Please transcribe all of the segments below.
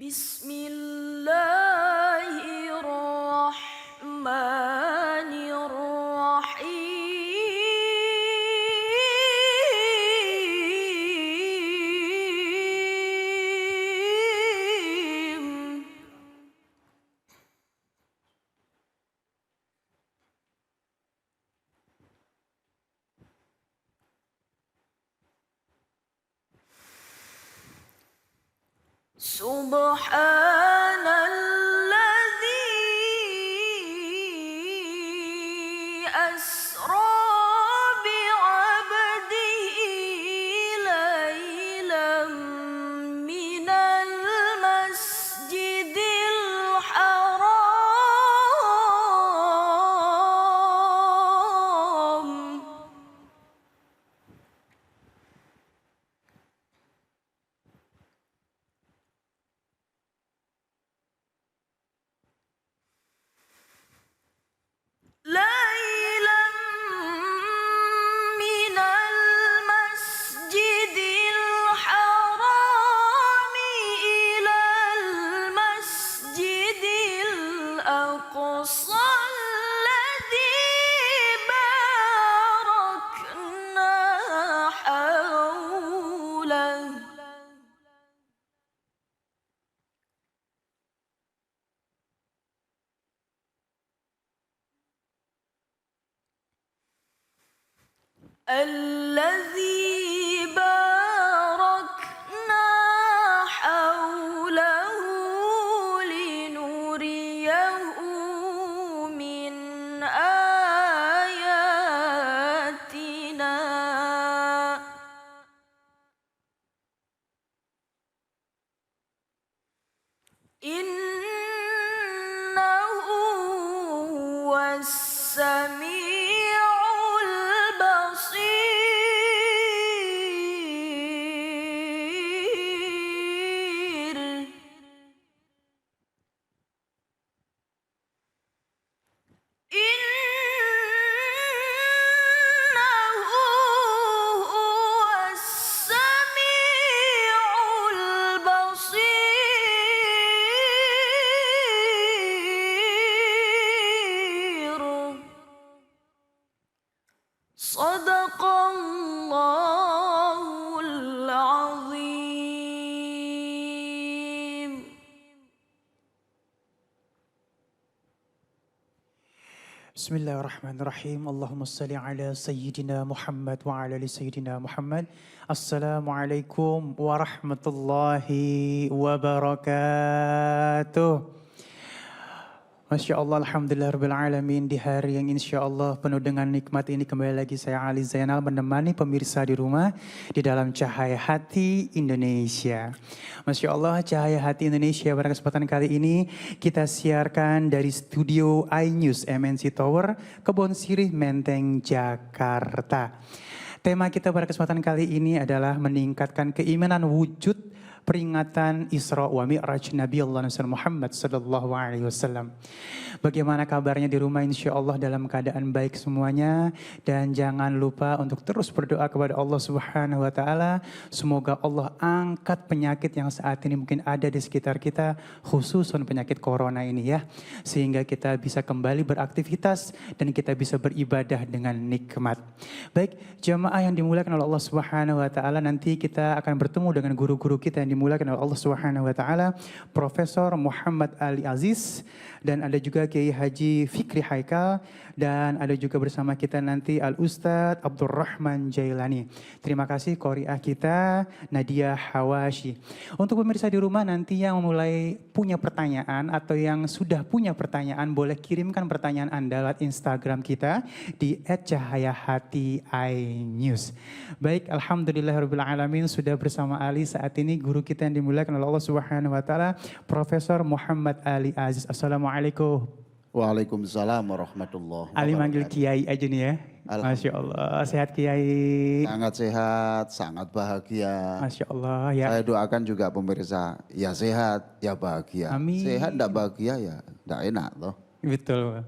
Bismillahirrahmanirrahim. Subhanalladzi asra bi'abdihi laylan minal masjidil haram ليلا من المسجد الحرام إلى المسجد الأقصى الذي باركنا حوله الذي باركنا حوله لنريه من آياتنا إنه هو السميع البصير إنه هو السميع البصير صدق الله العظيم. Bismillahirrahmanirrahim. Allahumma salli ala Sayyidina Muhammad wa ala ali Sayyidina Muhammad. Assalamualaikum warahmatullahi wabarakatuh. Masya Allah, Alhamdulillah Rabbil Alamin. Di hari yang insya Allah penuh dengan nikmat ini, kembali lagi saya Ali Zainal menemani pemirsa di rumah di dalam Cahaya Hati Indonesia. Masya Allah, Cahaya Hati Indonesia pada kesempatan kali ini kita siarkan dari studio iNews MNC Tower, Kebon Sirih, Menteng, Jakarta. Tema kita pada kesempatan kali ini adalah meningkatkan keimanan wujud peringatan Isra wa Mi'raj Nabi Allah Muhammad sallallahu alaihi wasallam. Bagaimana kabarnya di rumah? Insya Allah dalam keadaan baik semuanya, dan jangan lupa untuk terus berdoa kepada Allah Subhanahu wa taala. Semoga Allah angkat penyakit yang saat ini mungkin ada di sekitar kita, khususan penyakit corona ini ya, sehingga kita bisa kembali beraktivitas dan kita bisa beribadah dengan nikmat. Baik, jamaah yang dimuliakan oleh Allah Subhanahu wa taala, nanti kita akan bertemu dengan guru-guru kita yang dimuliakan oleh Allah Subhanahu wa taala, Profesor Muhammad Ali Aziz, dan ada juga Kiai Haji Fikri Haikal, dan ada juga bersama kita nanti Al Ustadz Abdurrahman Jailani. Terima kasih qori'ah kita Nadia Hawashi. Untuk pemirsa di rumah nanti yang mulai punya pertanyaan atau yang sudah punya pertanyaan, boleh kirimkan pertanyaan Anda lewat Instagram kita di @cahayahati_inews. Baik, alhamdulillahirabbil alamin, sudah bersama Ali saat ini guru kita yang dimuliakan oleh Allah Subhanahu wa taala, Profesor Muhammad Ali Aziz. Assalamualaikum. Waalaikumsalam warahmatullahi wabarakatuh. Ali manggil Kiai aja nih ya. Masya Allah, sehat Kiai. Sangat sehat, sangat bahagia. Masya Allah ya. Saya doakan juga pemirsa, ya sehat, ya bahagia. Amin. Sehat enggak bahagia ya enggak enak loh. Betul.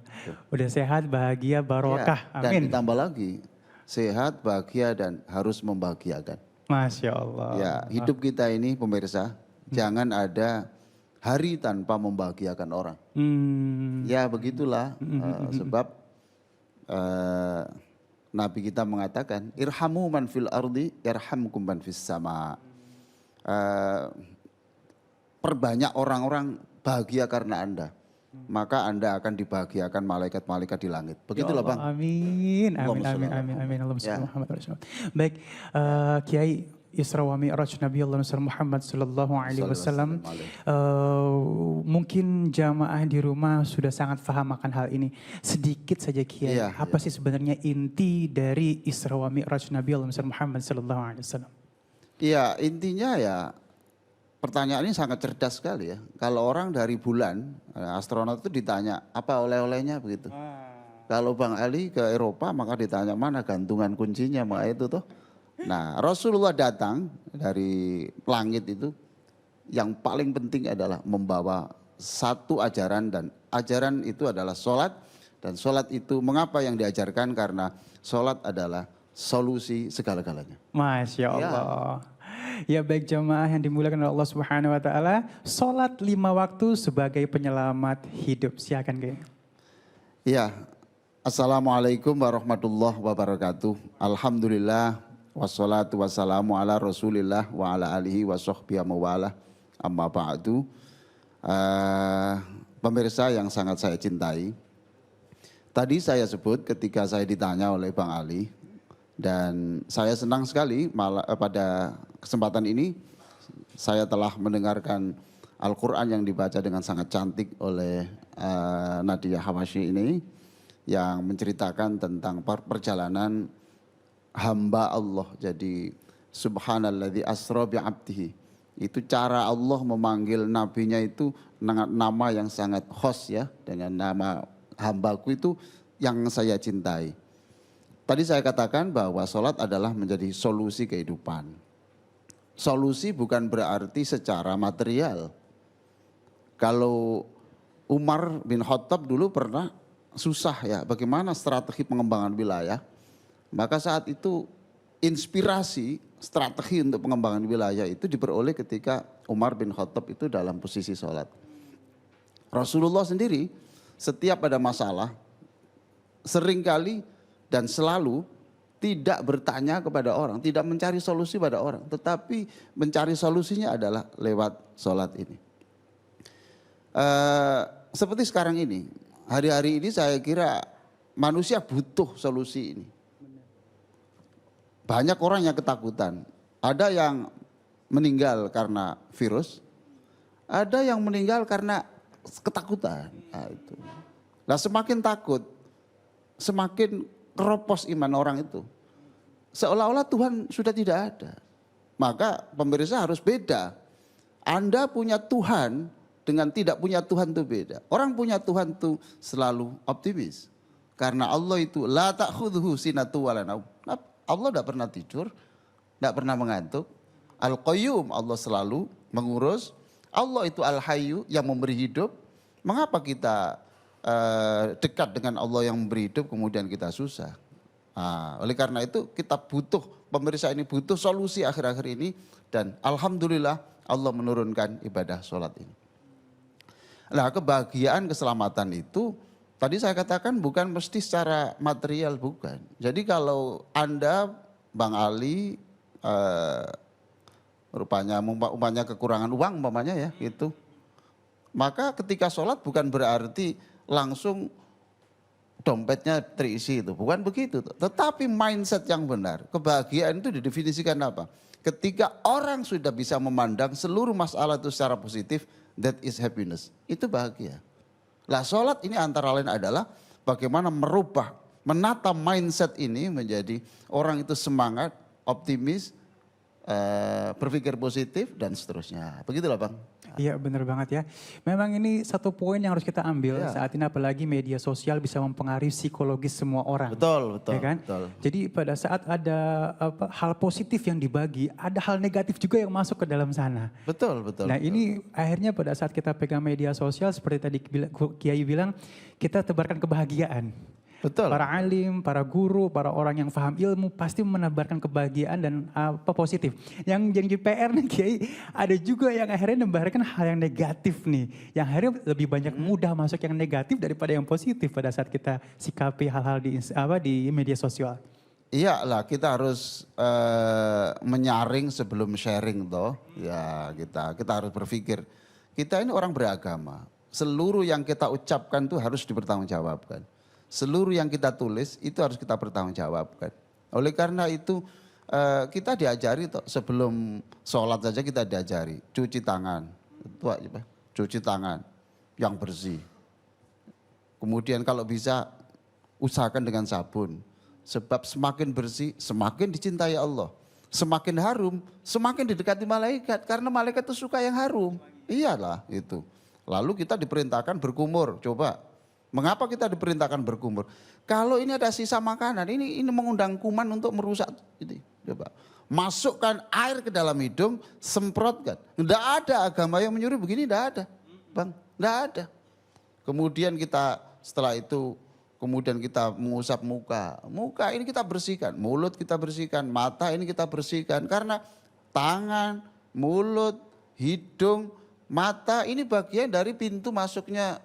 Udah sehat, bahagia, barokah. Ya, dan Amin. ditambah lagi, sehat, bahagia dan harus membahagiakan. Masya Allah. Ya, hidup kita ini pemirsa, jangan ada hari tanpa membahagiakan orang. Hmm. Ya begitulah, sebab Nabi kita mengatakan, irhamu man fil ardi, yarhamkum man fis sama. Perbanyak orang-orang bahagia karena Anda, maka Anda akan dibahagiakan malaikat-malaikat di langit. Begitulah Ya Bang. Allah, amin, amin, Allahumma amin, sholli ala amin, amin. Allahumma Ya. sholli Muhammad wa sallam. Baik, Kiai, Isra wa Mi'raj Nabi Allah Muhammad sallallahu alaihi wasallam. Mungkin jamaah di rumah sudah sangat paham akan hal ini. Sedikit saja Kiai, Iya, apa sih sebenarnya inti dari Isra wa Mi'raj Nabi Allah Muhammad sallallahu alaihi wasallam? Iya, intinya ya pertanyaan ini sangat cerdas sekali ya. Kalau orang dari bulan, astronot itu ditanya apa oleh-olehnya begitu. Kalau Bang Ali ke Eropa maka ditanya mana gantungan kuncinya, maka itu tuh. Nah, Rasulullah datang dari langit itu, yang paling penting adalah membawa satu ajaran, dan ajaran itu adalah sholat. Dan sholat itu mengapa yang diajarkan? Karena sholat adalah solusi segala-galanya. Masya Allah. Ya baik jamaah yang dimuliakan oleh Allah Subhanahu wa taala, salat 5 waktu sebagai penyelamat hidup. Silakan Kiai. Ya, Assalamualaikum warahmatullahi wabarakatuh. Alhamdulillah wassalatu wassalamu ala Rasulillah wa ala alihi wa sahbihi mawala. Amma ba'du. Pemirsa yang sangat saya cintai, tadi saya sebut ketika saya ditanya oleh Bang Ali, dan saya senang sekali pada kesempatan ini saya telah mendengarkan Al-Quran yang dibaca dengan sangat cantik oleh Nadia Hawashi ini, yang menceritakan tentang perjalanan hamba Allah. Jadi subhanalladzi asra bi'abdihi, itu cara Allah memanggil nabinya itu dengan nama yang sangat khas ya, dengan nama hambaku itu yang saya cintai. Tadi saya katakan bahwa sholat adalah menjadi solusi kehidupan. Solusi bukan berarti secara material. Kalau Umar bin Khattab dulu pernah susah ya bagaimana strategi pengembangan wilayah, maka saat itu inspirasi strategi untuk pengembangan wilayah itu diperoleh ketika Umar bin Khattab itu dalam posisi sholat. Rasulullah sendiri setiap ada masalah seringkali dan selalu tidak bertanya kepada orang, tidak mencari solusi pada orang, tetapi mencari solusinya adalah lewat sholat ini. Seperti sekarang ini, hari-hari ini saya kira manusia butuh solusi ini. Banyak orang yang ketakutan. Ada yang meninggal karena virus, ada yang meninggal karena ketakutan. Nah, itu. Nah, semakin takut, semakin keropos iman orang itu. Seolah-olah Tuhan sudah tidak ada. Maka pemirsa harus beda. Anda punya Tuhan dengan tidak punya Tuhan itu beda. Orang punya Tuhan itu selalu optimis. Karena Allah itu la ta'khudhuhu sinatu wa la naum. Allah tidak pernah tidur, tidak pernah mengantuk. Al-Qayyum, Allah selalu mengurus. Allah itu Al-Hayyu yang memberi hidup. Mengapa kita dekat dengan Allah yang memberi hidup kemudian kita susah? Nah, oleh karena itu kita butuh, pemirsa ini butuh solusi akhir-akhir ini. Dan Alhamdulillah Allah menurunkan ibadah sholat ini. Nah, kebahagiaan, keselamatan itu tadi saya katakan bukan mesti secara material, bukan. Jadi kalau Anda, Bang Ali, rupanya umpamanya kekurangan uang umpamanya ya gitu. Maka ketika sholat bukan berarti langsung dompetnya terisi itu. Bukan begitu. Tetapi mindset yang benar. Kebahagiaan itu didefinisikan apa? Ketika orang sudah bisa memandang seluruh masalah itu secara positif, that is happiness. Itu bahagia. Lah sholat ini antara lain adalah bagaimana merubah, menata mindset ini menjadi orang itu semangat, optimis, berpikir positif dan seterusnya. Begitulah Bang. Iya benar banget ya. Memang ini satu poin yang harus kita ambil Ya. saat ini, apalagi media sosial bisa mempengaruhi psikologis semua orang. Betul, Ya kan? betul. Jadi pada saat ada hal positif yang dibagi, ada hal negatif juga yang masuk ke dalam sana. Betul, betul. Nah betul. ini akhirnya pada saat kita pegang media sosial seperti tadi Kiai bilang, kita tebarkan kebahagiaan. Betul. Para alim, para guru, para orang yang paham ilmu pasti menebarkan kebahagiaan dan apa positif. Yang jadi PR nih Kiai, ada juga yang akhirnya menebarkan hal yang negatif nih. Yang akhirnya lebih banyak mudah masuk yang negatif daripada yang positif pada saat kita sikapi hal-hal di media sosial. Iya lah, kita harus menyaring sebelum sharing toh. Ya kita harus berpikir. Kita ini orang beragama. Seluruh yang kita ucapkan itu harus dipertanggungjawabkan. Seluruh yang kita tulis itu harus kita pertanggungjawabkan. Oleh karena itu kita diajari toh, sebelum sholat saja kita diajari cuci tangan. Itu aja, Pak. Cuci tangan yang bersih. Kemudian kalau bisa usahakan dengan sabun. Sebab semakin bersih semakin dicintai Allah. Semakin harum semakin didekati malaikat. Karena malaikat itu suka yang harum. Iyalah itu. Lalu kita diperintahkan berkumur. Coba. Mengapa kita diperintahkan berkumur? Kalau ini ada sisa makanan, ini mengundang kuman untuk merusak ini. Coba. Masukkan air ke dalam hidung, semprotkan. Tidak ada agama yang menyuruh begini, tidak ada. Bang, tidak ada. Kemudian kita setelah itu, kemudian kita mengusap muka. Muka ini kita bersihkan, mulut kita bersihkan, mata ini kita bersihkan. Karena tangan, mulut, hidung, mata ini bagian dari pintu masuknya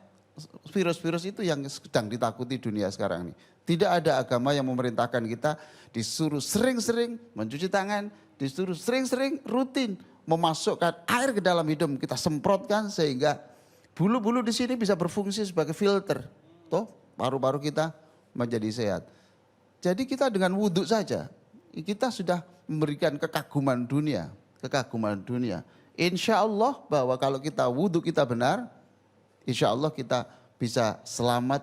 virus-virus itu yang sedang ditakuti dunia sekarang ini. Tidak ada agama yang memerintahkan kita disuruh sering-sering mencuci tangan, disuruh sering-sering rutin memasukkan air ke dalam hidung, kita semprotkan sehingga bulu-bulu di sini bisa berfungsi sebagai filter. Toh, paru-paru kita menjadi sehat. Jadi kita dengan wudhu saja, kita sudah memberikan kekaguman dunia. Kekaguman dunia. Insya Allah bahwa kalau kita wudhu kita benar, insya Allah kita bisa selamat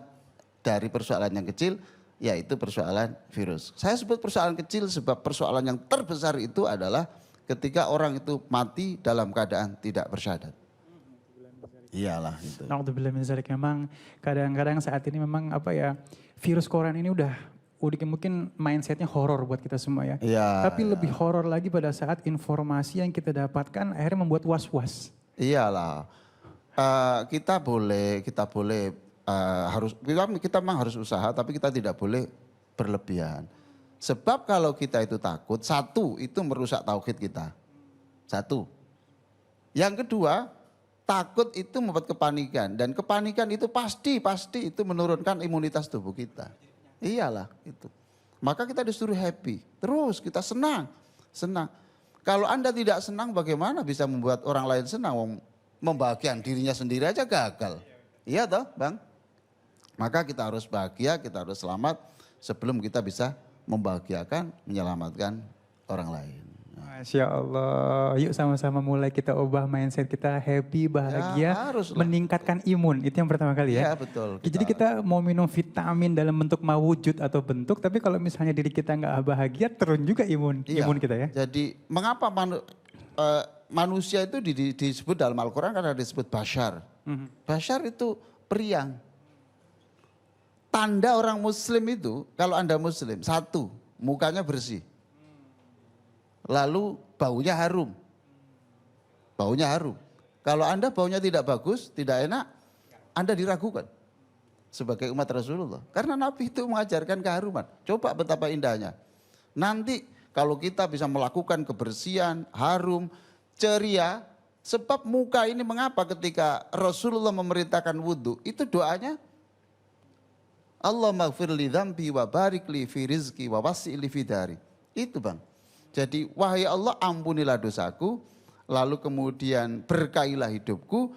dari persoalan yang kecil, yaitu persoalan virus. Saya sebut persoalan kecil sebab persoalan yang terbesar itu adalah ketika orang itu mati dalam keadaan tidak bersyahadat. Iyalah itu. Alhamdulillah min zalik. Memang kadang-kadang saat ini memang virus corona ini udah mungkin mindsetnya horor buat kita semua ya. Iya. Tapi lebih horor lagi pada saat informasi yang kita dapatkan akhirnya membuat was-was. Iyalah. Kita boleh kita memang harus usaha, tapi kita tidak boleh berlebihan. Sebab kalau kita itu takut, satu itu merusak tauhid kita. Satu. Yang kedua, takut itu membuat kepanikan dan kepanikan itu pasti itu menurunkan imunitas tubuh kita. Iyalah itu. Maka kita disuruh happy, terus kita senang. Kalau Anda tidak senang, bagaimana bisa membuat orang lain senang? Membahagiakan dirinya sendiri aja gagal. Iya toh Bang? Maka kita harus bahagia, kita harus selamat sebelum kita bisa membahagiakan, menyelamatkan orang lain. Masya Allah, yuk sama-sama mulai kita ubah mindset kita happy, bahagia, meningkatkan imun. Itu yang pertama kali ya. Iya betul. Jadi kita mau minum vitamin dalam bentuk mawujud atau bentuk, tapi kalau misalnya diri kita nggak bahagia, turun juga imun kita ya. Jadi mengapa manusia itu disebut dalam Al-Quran karena disebut bashar. Bashar itu periang. Tanda orang muslim itu, kalau Anda muslim, satu, mukanya bersih. Lalu baunya harum. Baunya harum. Kalau Anda baunya tidak bagus, tidak enak, Anda diragukan sebagai umat Rasulullah. Karena Nabi itu mengajarkan keharuman. Coba betapa indahnya. Nanti kalau kita bisa melakukan kebersihan, harum, ceria, sebab muka ini mengapa ketika Rasulullah memerintahkan wudhu, itu doanya Allah maghfir li dzambi wa barik li fi rizki wa wasi' li fi dari. Itu Bang. Jadi wahai Allah ampunilah dosaku, lalu kemudian berkailah hidupku,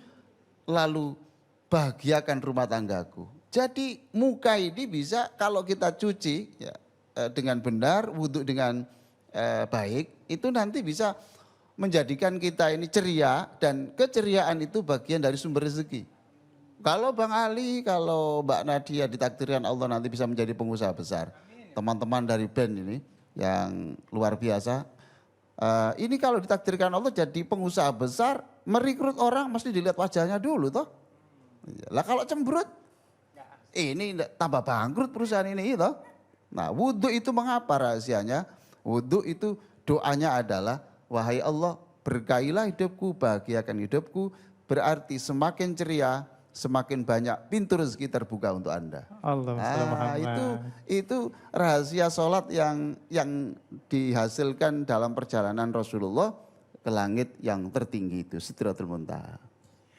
lalu bahagiakan rumah tanggaku. Jadi muka ini bisa kalau kita cuci ya, dengan benar, wudhu dengan baik, itu nanti bisa menjadikan kita ini ceria dan keceriaan itu bagian dari sumber rezeki. Kalau Bang Ali, kalau Mbak Nadia ditakdirkan Allah nanti bisa menjadi pengusaha besar. Teman-teman dari band ini yang luar biasa. Ini kalau ditakdirkan Allah jadi pengusaha besar, merekrut orang mesti dilihat wajahnya dulu toh. Lah kalau cemberut, ini tambah bangkrut perusahaan ini toh. Nah wudhu itu mengapa rahasianya? Wudhu itu doanya adalah, wahai Allah berkailah hidupku, bahagiakan hidupku. Berarti semakin ceria, semakin banyak pintu rezeki terbuka untuk Anda. Allah, Itu rahasia sholat yang dihasilkan dalam perjalanan Rasulullah ke langit yang tertinggi itu, Sidratul Muntaha.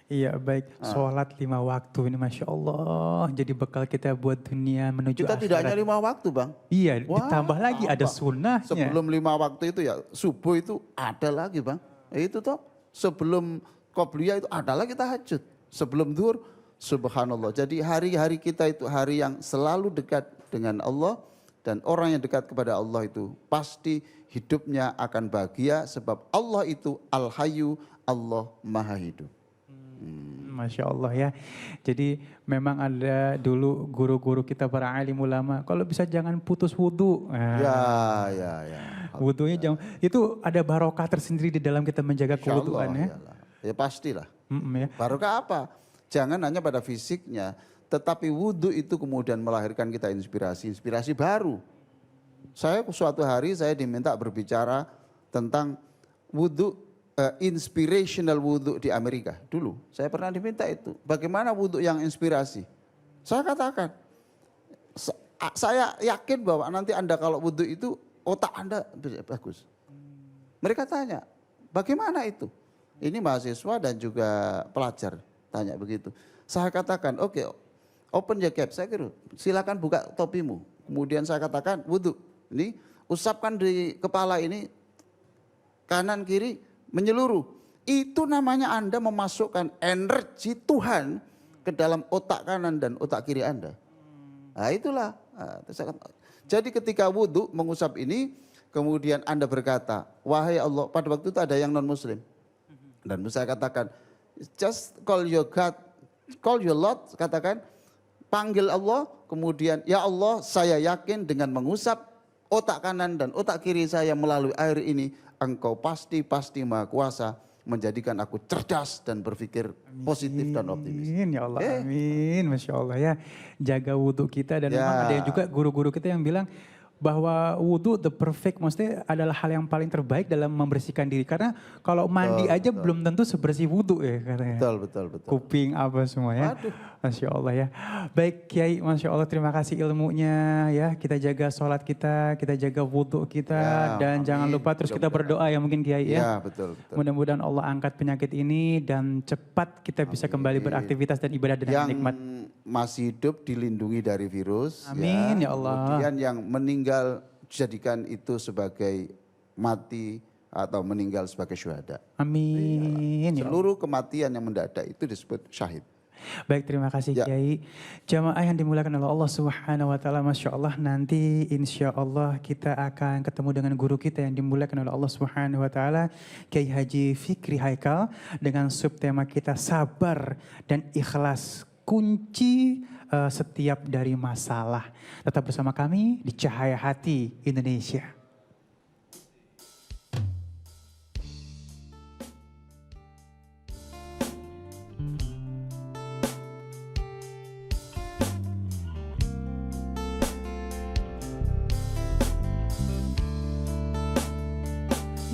Iya baik, sholat 5 waktu ini Masya Allah. Jadi bekal kita buat dunia menuju Kita akhirat. tidak hanya 5 waktu Bang. Iya, Wah, ditambah lagi ada sunnahnya. Sebelum 5 waktu itu ya subuh itu ada lagi Bang. Itu toh sebelum qobliyah itu ada lagi tahajud. Sebelum zuhur subhanallah. Jadi hari-hari kita itu hari yang selalu dekat dengan Allah. Dan orang yang dekat kepada Allah itu pasti hidupnya akan bahagia. Sebab Allah itu Al-Hayyu, Allah Maha Hidup. Masya Allah ya. Jadi memang ada dulu guru-guru kita para alim ulama. Kalau bisa jangan putus wudhu. Ya. Wudhunya jangan. Itu ada barokah tersendiri di dalam kita menjaga kewudhuan ya. Ya pastilah. Ya. Barokah apa? Jangan hanya pada fisiknya. Tetapi wudhu itu kemudian melahirkan kita inspirasi baru. Saya suatu hari saya diminta berbicara tentang wudhu. Inspirational wudhu di Amerika dulu. Saya pernah diminta itu. Bagaimana wudhu yang inspirasi? Saya katakan, saya yakin bahwa nanti Anda kalau wudhu itu otak Anda bagus. Mereka tanya, bagaimana itu? Ini mahasiswa dan juga pelajar tanya begitu. Saya katakan, oke, open your cap. Saya kira, silakan buka topimu. Kemudian saya katakan, wudhu. Ini usapkan di kepala ini kanan kiri menyeluruh. Itu namanya Anda memasukkan energi Tuhan ke dalam otak kanan dan otak kiri Anda. Nah itulah. Jadi ketika wudhu mengusap ini, kemudian Anda berkata, wahai Allah, pada waktu itu ada yang non muslim. Dan saya katakan, just call your God, call your Lord, katakan, panggil Allah, kemudian ya Allah saya yakin dengan mengusap otak kanan dan otak kiri saya melalui air ini, Engkau pasti Maha Kuasa menjadikan aku cerdas dan berpikir positif dan optimis. Amin ya Allah, amin. Masya Allah ya. Jaga wudhu kita dan memang ada juga guru-guru kita yang bilang bahwa wudhu the perfect maksudnya adalah hal yang paling terbaik dalam membersihkan diri. Karena kalau mandi aja belum tentu sebersih wudhu ya katanya. Betul. Kuping apa semua ya. Masya Allah ya. Baik Kiai, Masya Allah terima kasih ilmunya ya. Kita jaga sholat kita jaga wudhu kita. Dan jangan lupa terus kita berdoa ya mungkin Kiai ya. Betul. Mudah-mudahan Allah angkat penyakit ini dan cepat kita bisa kembali beraktivitas dan ibadah dengan nikmat. Masih hidup dilindungi dari virus. Amin ya Allah. Kemudian yang meninggal jadikan itu sebagai mati atau meninggal sebagai syuhada. Amin. Ya Seluruh kematian yang mendadak itu disebut syahid. Baik, terima kasih Kiai. Jamaah yang dimuliakan oleh Allah Subhanahu wa taala, Masya Allah, nanti insya Allah kita akan ketemu dengan guru kita yang dimuliakan oleh Allah Subhanahu wa taala, Kiai Haji Fikri Haikal, dengan subtema kita sabar dan ikhlas, kunci setiap dari masalah. Tetap bersama kami di Cahaya Hati Indonesia.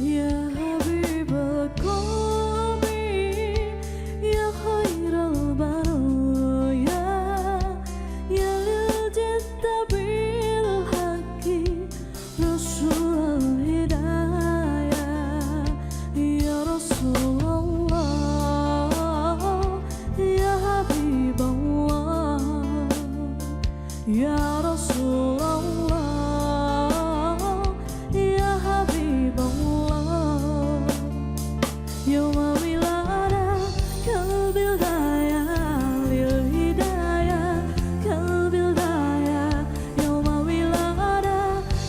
Ya Habibal Qawmi, Ya Khairal Baraya, Ya lil Jitta bil Haqqi, Rasul Hidayah, Ya Rasulullah, Ya Habiballah, Ya Rasulullah, Ya Habiballah. يوم ولادة كالبداية للهداية كالبداية يوم ولادة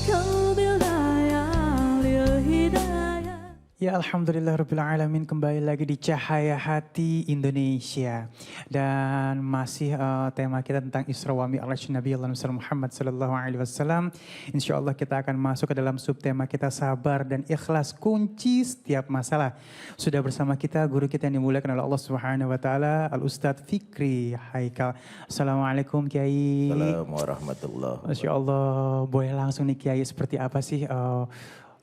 كالبداية للهداية. Ya Alhamdulillahirrabbilalamin, kembali lagi di Cahaya Hati Indonesia. Dan masih tema kita tentang Isra wa Mi'raj Nabi Allah Muhammad sallallahu alaihi wasallam. Insya Allah kita akan masuk ke dalam subtema kita sabar dan ikhlas, kunci setiap masalah. Sudah bersama kita guru kita yang dimuliakan oleh Allah Subhanahu wa taala, Al Ustadz Fikri Haikal. Assalamualaikum Kiai. Assalamualaikum warahmatullahi wabarakatuh. Masya Allah, boleh langsung nih Kiai, seperti apa sih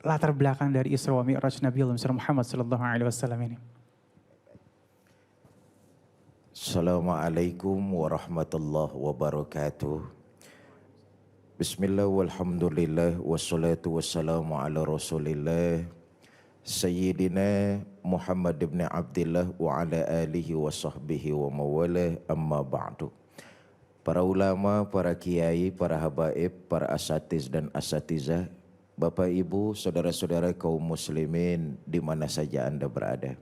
latar belakang dari Isra wa Mi'raj Nabi Muhammad sallallahu alaihi wasallam ini? Assalamualaikum warahmatullahi wabarakatuh. Bismillah walhamdulillah wassalatu wassalamu ala rasulillah Sayyidina Muhammad ibn Abdillah wa ala alihi wa sahbihi wa mawalah, amma ba'du. Para ulama, para kiai, para habaib, para asatiz dan asatizah, Bapak Ibu, saudara-saudara kaum muslimin di mana saja Anda berada.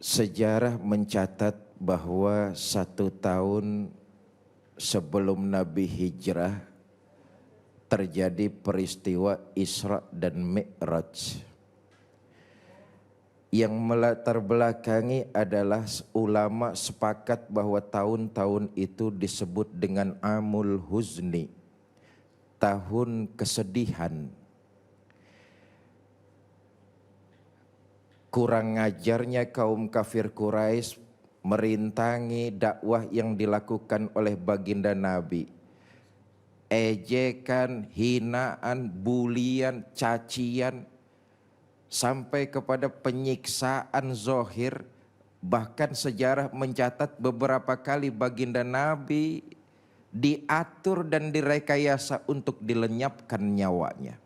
Sejarah mencatat bahwa 1 tahun sebelum Nabi hijrah terjadi peristiwa Isra dan Mi'raj. Yang melatar belakangi adalah ulama sepakat bahwa tahun-tahun itu disebut dengan Amul Huzni, tahun kesedihan. Kurang ngajarnya kaum kafir Quraisy merintangi dakwah yang dilakukan oleh baginda Nabi. Ejekan, hinaan, bulian, cacian, sampai kepada penyiksaan zahir. Bahkan sejarah mencatat beberapa kali baginda Nabi diatur dan direkayasa untuk dilenyapkan nyawanya.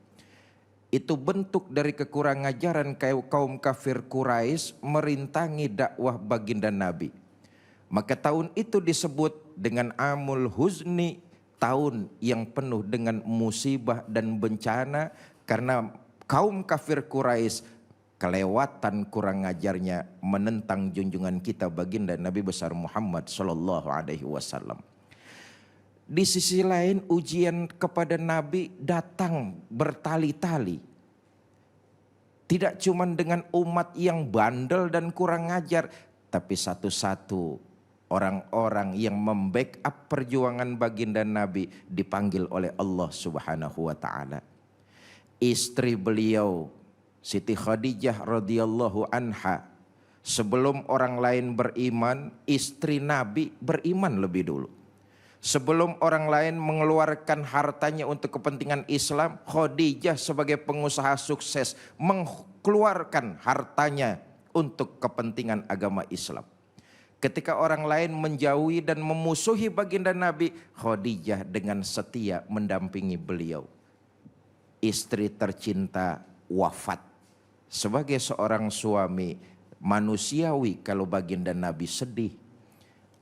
Itu bentuk dari kekurang ajaran kaum kafir Quraisy merintangi dakwah baginda Nabi. Maka tahun itu disebut dengan Amul Huzni, tahun yang penuh dengan musibah dan bencana karena kaum kafir Quraisy kelewatan kurang ajarnya menentang junjungan kita baginda Nabi besar Muhammad sallallahu alaihi wasallam. Di sisi lain ujian kepada Nabi datang bertali-tali. Tidak cuma dengan umat yang bandel dan kurang ajar, tapi satu-satu orang-orang yang membackup perjuangan baginda Nabi dipanggil oleh Allah Subhanahu wa taala. Istri beliau Siti Khadijah radhiyallahu anha, sebelum orang lain beriman, istri Nabi beriman lebih dulu. Sebelum orang lain mengeluarkan hartanya untuk kepentingan Islam, Khadijah sebagai pengusaha sukses mengeluarkan hartanya untuk kepentingan agama Islam. Ketika orang lain menjauhi dan memusuhi baginda Nabi, Khadijah dengan setia mendampingi beliau. Istri tercinta wafat. Sebagai seorang suami, manusiawi kalau baginda Nabi sedih.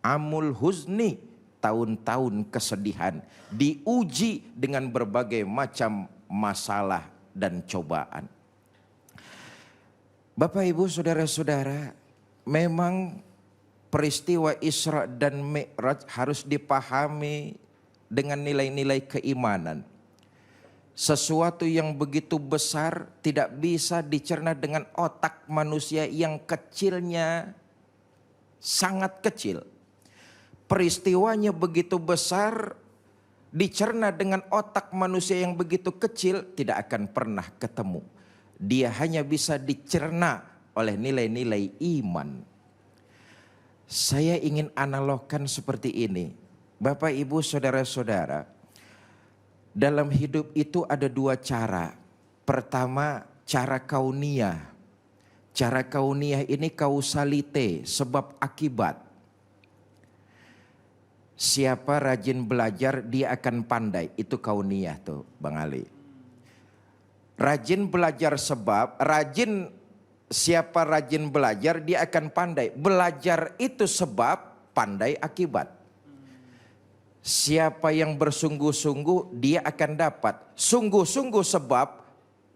Amul Huzni, tahun-tahun kesedihan, diuji dengan berbagai macam masalah dan cobaan. Bapak Ibu saudara-saudara, memang peristiwa Isra dan Mi'raj harus dipahami dengan nilai-nilai keimanan. Sesuatu yang begitu besar tidak bisa dicerna dengan otak manusia yang kecilnya sangat kecil. Peristiwanya begitu besar, dicerna dengan otak manusia yang begitu kecil, tidak akan pernah ketemu. Dia hanya bisa dicerna oleh nilai-nilai iman. Saya ingin analogkan seperti ini. Bapak, Ibu, saudara-saudara, dalam hidup itu ada 2 cara. Pertama, cara kauniyah. Cara kauniyah ini kausalite, sebab akibat. Siapa rajin belajar dia akan pandai. Itu kauniyah tuh Bang Ali. Rajin belajar sebab, siapa rajin belajar dia akan pandai. Belajar itu sebab, pandai akibat. Siapa yang bersungguh-sungguh dia akan dapat. Sungguh-sungguh sebab,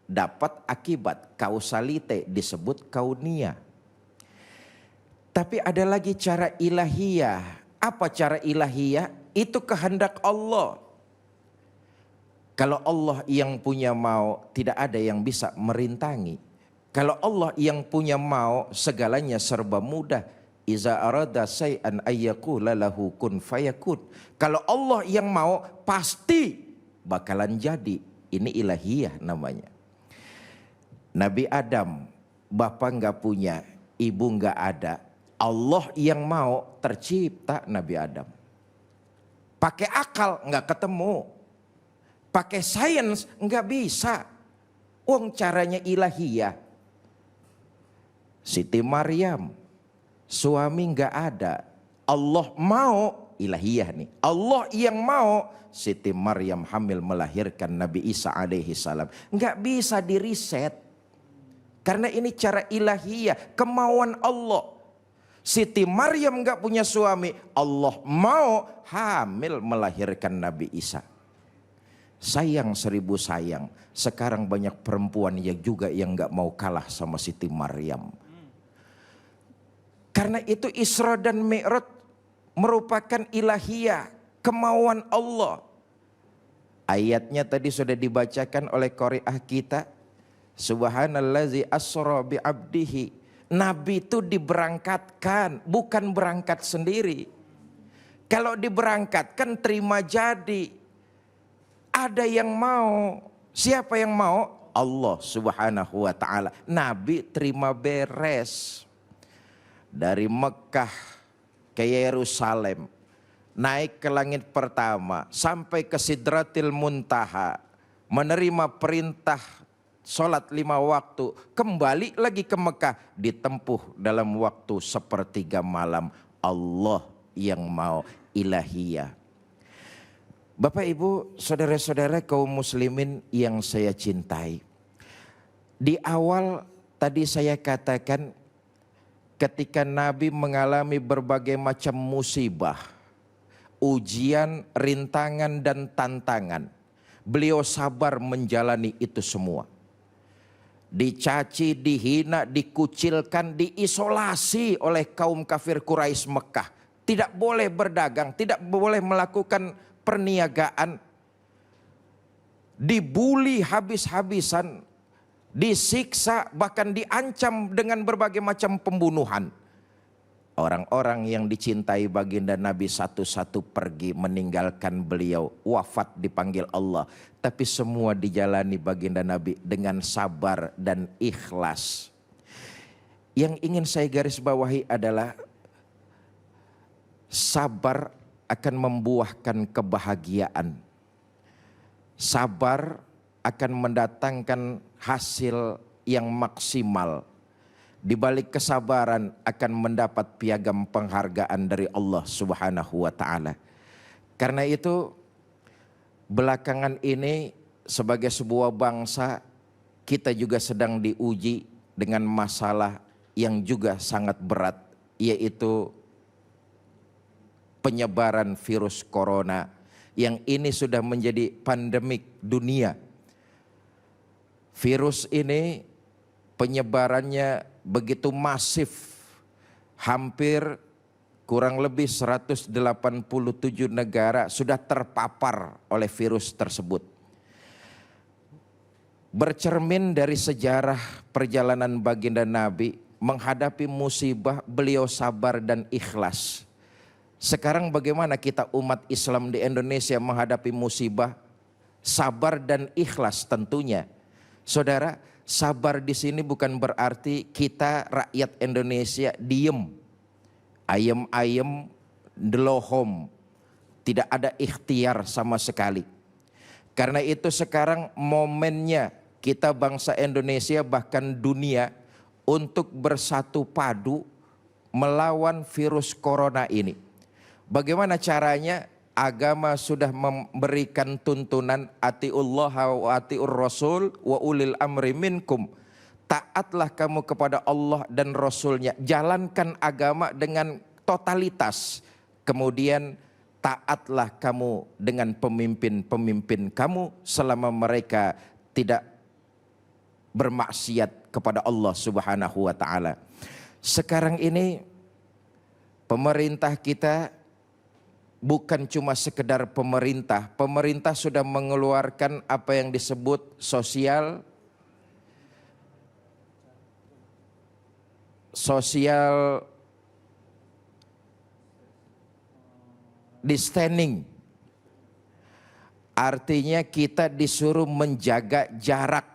dapat akibat. Kausalite disebut kauniyah. Tapi ada lagi cara ilahiyah. Apa cara ilahiyah? Itu kehendak Allah. Kalau Allah yang punya mau, tidak ada yang bisa merintangi. Kalau Allah yang punya mau, segalanya serba mudah. Iza arada say'an ayyakula lahu kun fayakun. Kalau Allah yang mau, pasti bakalan jadi. Ini ilahiyah namanya. Nabi Adam, bapak nggak punya, ibu nggak ada. Allah yang mau, tercipta Nabi Adam. Pakai akal nggak ketemu, pakai sains nggak bisa. Caranya ilahiyah. Siti Maryam, suami nggak ada. Allah mau, ilahiyah nih. Allah yang mau Siti Maryam hamil melahirkan Nabi Isa alaihi salam. Nggak bisa diriset. Karena ini cara ilahiyah, kemauan Allah. Siti Maryam nggak punya suami, Allah mau hamil melahirkan Nabi Isa. Sayang 1000 sayang, sekarang banyak perempuan yang juga yang nggak mau kalah sama Siti Maryam. Karena itu Isra dan Mi'raj merupakan ilahiyah, kemauan Allah. Ayatnya tadi sudah dibacakan oleh qari'ah kita. Subhanallazi asra bi abdihi. Nabi itu diberangkatkan, bukan berangkat sendiri. Kalau diberangkatkan terima jadi. Ada yang mau. Siapa yang mau? Allah subhanahu wa ta'ala. Nabi terima beres. Dari Mekah ke Yerusalem. Naik ke langit pertama. Sampai ke Sidratil Muntaha. Menerima perintah sholat 5 waktu. Kembali lagi ke Mekah. Ditempuh dalam waktu 1/3 malam. Allah yang mau, ilahiyah. Bapak Ibu, saudara-saudara kaum muslimin yang saya cintai. Di awal tadi saya katakan ketika Nabi mengalami berbagai macam musibah, ujian, rintangan dan tantangan, beliau sabar menjalani itu semua. Dicaci, dihina, dikucilkan, diisolasi oleh kaum kafir Quraisy Mekah. Tidak boleh berdagang, tidak boleh melakukan perniagaan, dibuli habis-habisan, disiksa, bahkan diancam dengan berbagai macam pembunuhan. Orang-orang yang dicintai baginda Nabi satu-satu pergi meninggalkan beliau, wafat dipanggil Allah. Tapi semua dijalani baginda Nabi dengan sabar dan ikhlas. Yang ingin saya garis bawahi adalah sabar akan membuahkan kebahagiaan. Sabar akan mendatangkan hasil yang maksimal. Di balik kesabaran akan mendapat piagam penghargaan dari Allah Subhanahu wa ta'ala. Karena itu belakangan ini sebagai sebuah bangsa kita juga sedang diuji dengan masalah yang juga sangat berat, yaitu penyebaran virus corona yang ini sudah menjadi pandemik dunia. Virus ini penyebarannya begitu masif, hampir kurang lebih 187 negara sudah terpapar oleh virus tersebut. Bercermin dari sejarah perjalanan baginda Nabi menghadapi musibah, beliau sabar dan ikhlas. Sekarang bagaimana kita umat Islam di Indonesia menghadapi musibah? Sabar dan ikhlas tentunya. Saudara, sabar di sini bukan berarti kita rakyat Indonesia diem, ayem-ayem, delohom, tidak ada ikhtiar sama sekali. Karena itu sekarang momennya kita bangsa Indonesia bahkan dunia untuk bersatu padu melawan virus corona ini. Bagaimana caranya? Agama sudah memberikan tuntunan atiullah wa atiur rasul wa ulil amri minkum. Taatlah kamu kepada Allah dan Rasulnya. Jalankan agama dengan totalitas. Kemudian taatlah kamu dengan pemimpin-pemimpin kamu selama mereka tidak bermaksiat kepada Allah Subhanahu wa ta'ala. Sekarang ini pemerintah kita bukan cuma sekedar pemerintah. Pemerintah sudah mengeluarkan apa yang disebut social distancing. Artinya kita disuruh menjaga jarak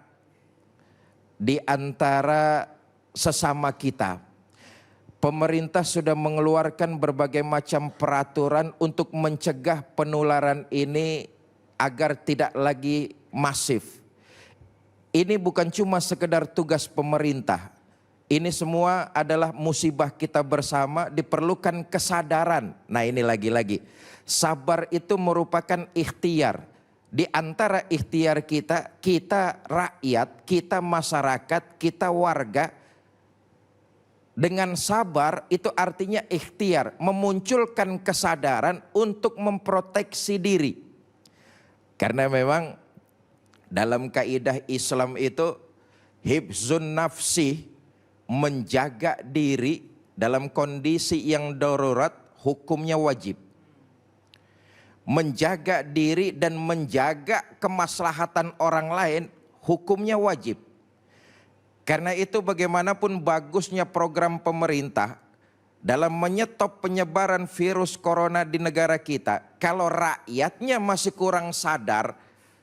di antara sesama kita. Pemerintah sudah mengeluarkan berbagai macam peraturan untuk mencegah penularan ini agar tidak lagi masif. Ini bukan cuma sekedar tugas pemerintah. Ini semua adalah musibah kita bersama, diperlukan kesadaran. Nah ini lagi-lagi, sabar itu merupakan ikhtiar. Di antara ikhtiar kita, kita rakyat, kita masyarakat, kita warga, dengan sabar itu artinya ikhtiar, memunculkan kesadaran untuk memproteksi diri. Karena memang dalam kaidah Islam itu hifzun nafsi, menjaga diri dalam kondisi yang darurat hukumnya wajib. Menjaga diri dan menjaga kemaslahatan orang lain hukumnya wajib. Karena itu bagaimanapun bagusnya program pemerintah dalam menyetop penyebaran virus corona di negara kita, kalau rakyatnya masih kurang sadar,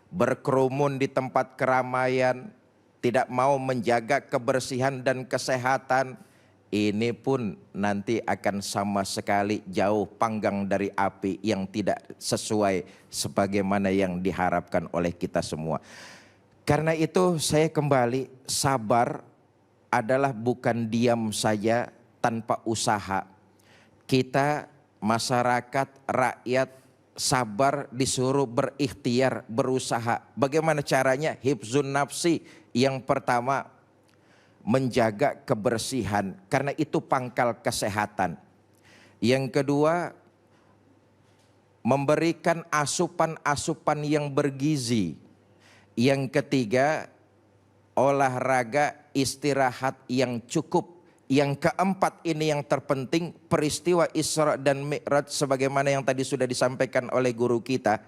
berkerumun di tempat keramaian, tidak mau menjaga kebersihan dan kesehatan, ini pun nanti akan sama sekali jauh panggang dari api yang tidak sesuai sebagaimana yang diharapkan oleh kita semua. Karena itu saya kembali, sabar adalah bukan diam saja tanpa usaha. Kita masyarakat, rakyat sabar disuruh berikhtiar, berusaha. Bagaimana caranya? Hifzun nafsi. Yang pertama, menjaga kebersihan, karena itu pangkal kesehatan. Yang kedua, memberikan asupan-asupan yang bergizi. Yang ketiga, olahraga, istirahat yang cukup. Yang keempat, ini yang terpenting, peristiwa Isra dan Mi'raj sebagaimana yang tadi sudah disampaikan oleh guru kita.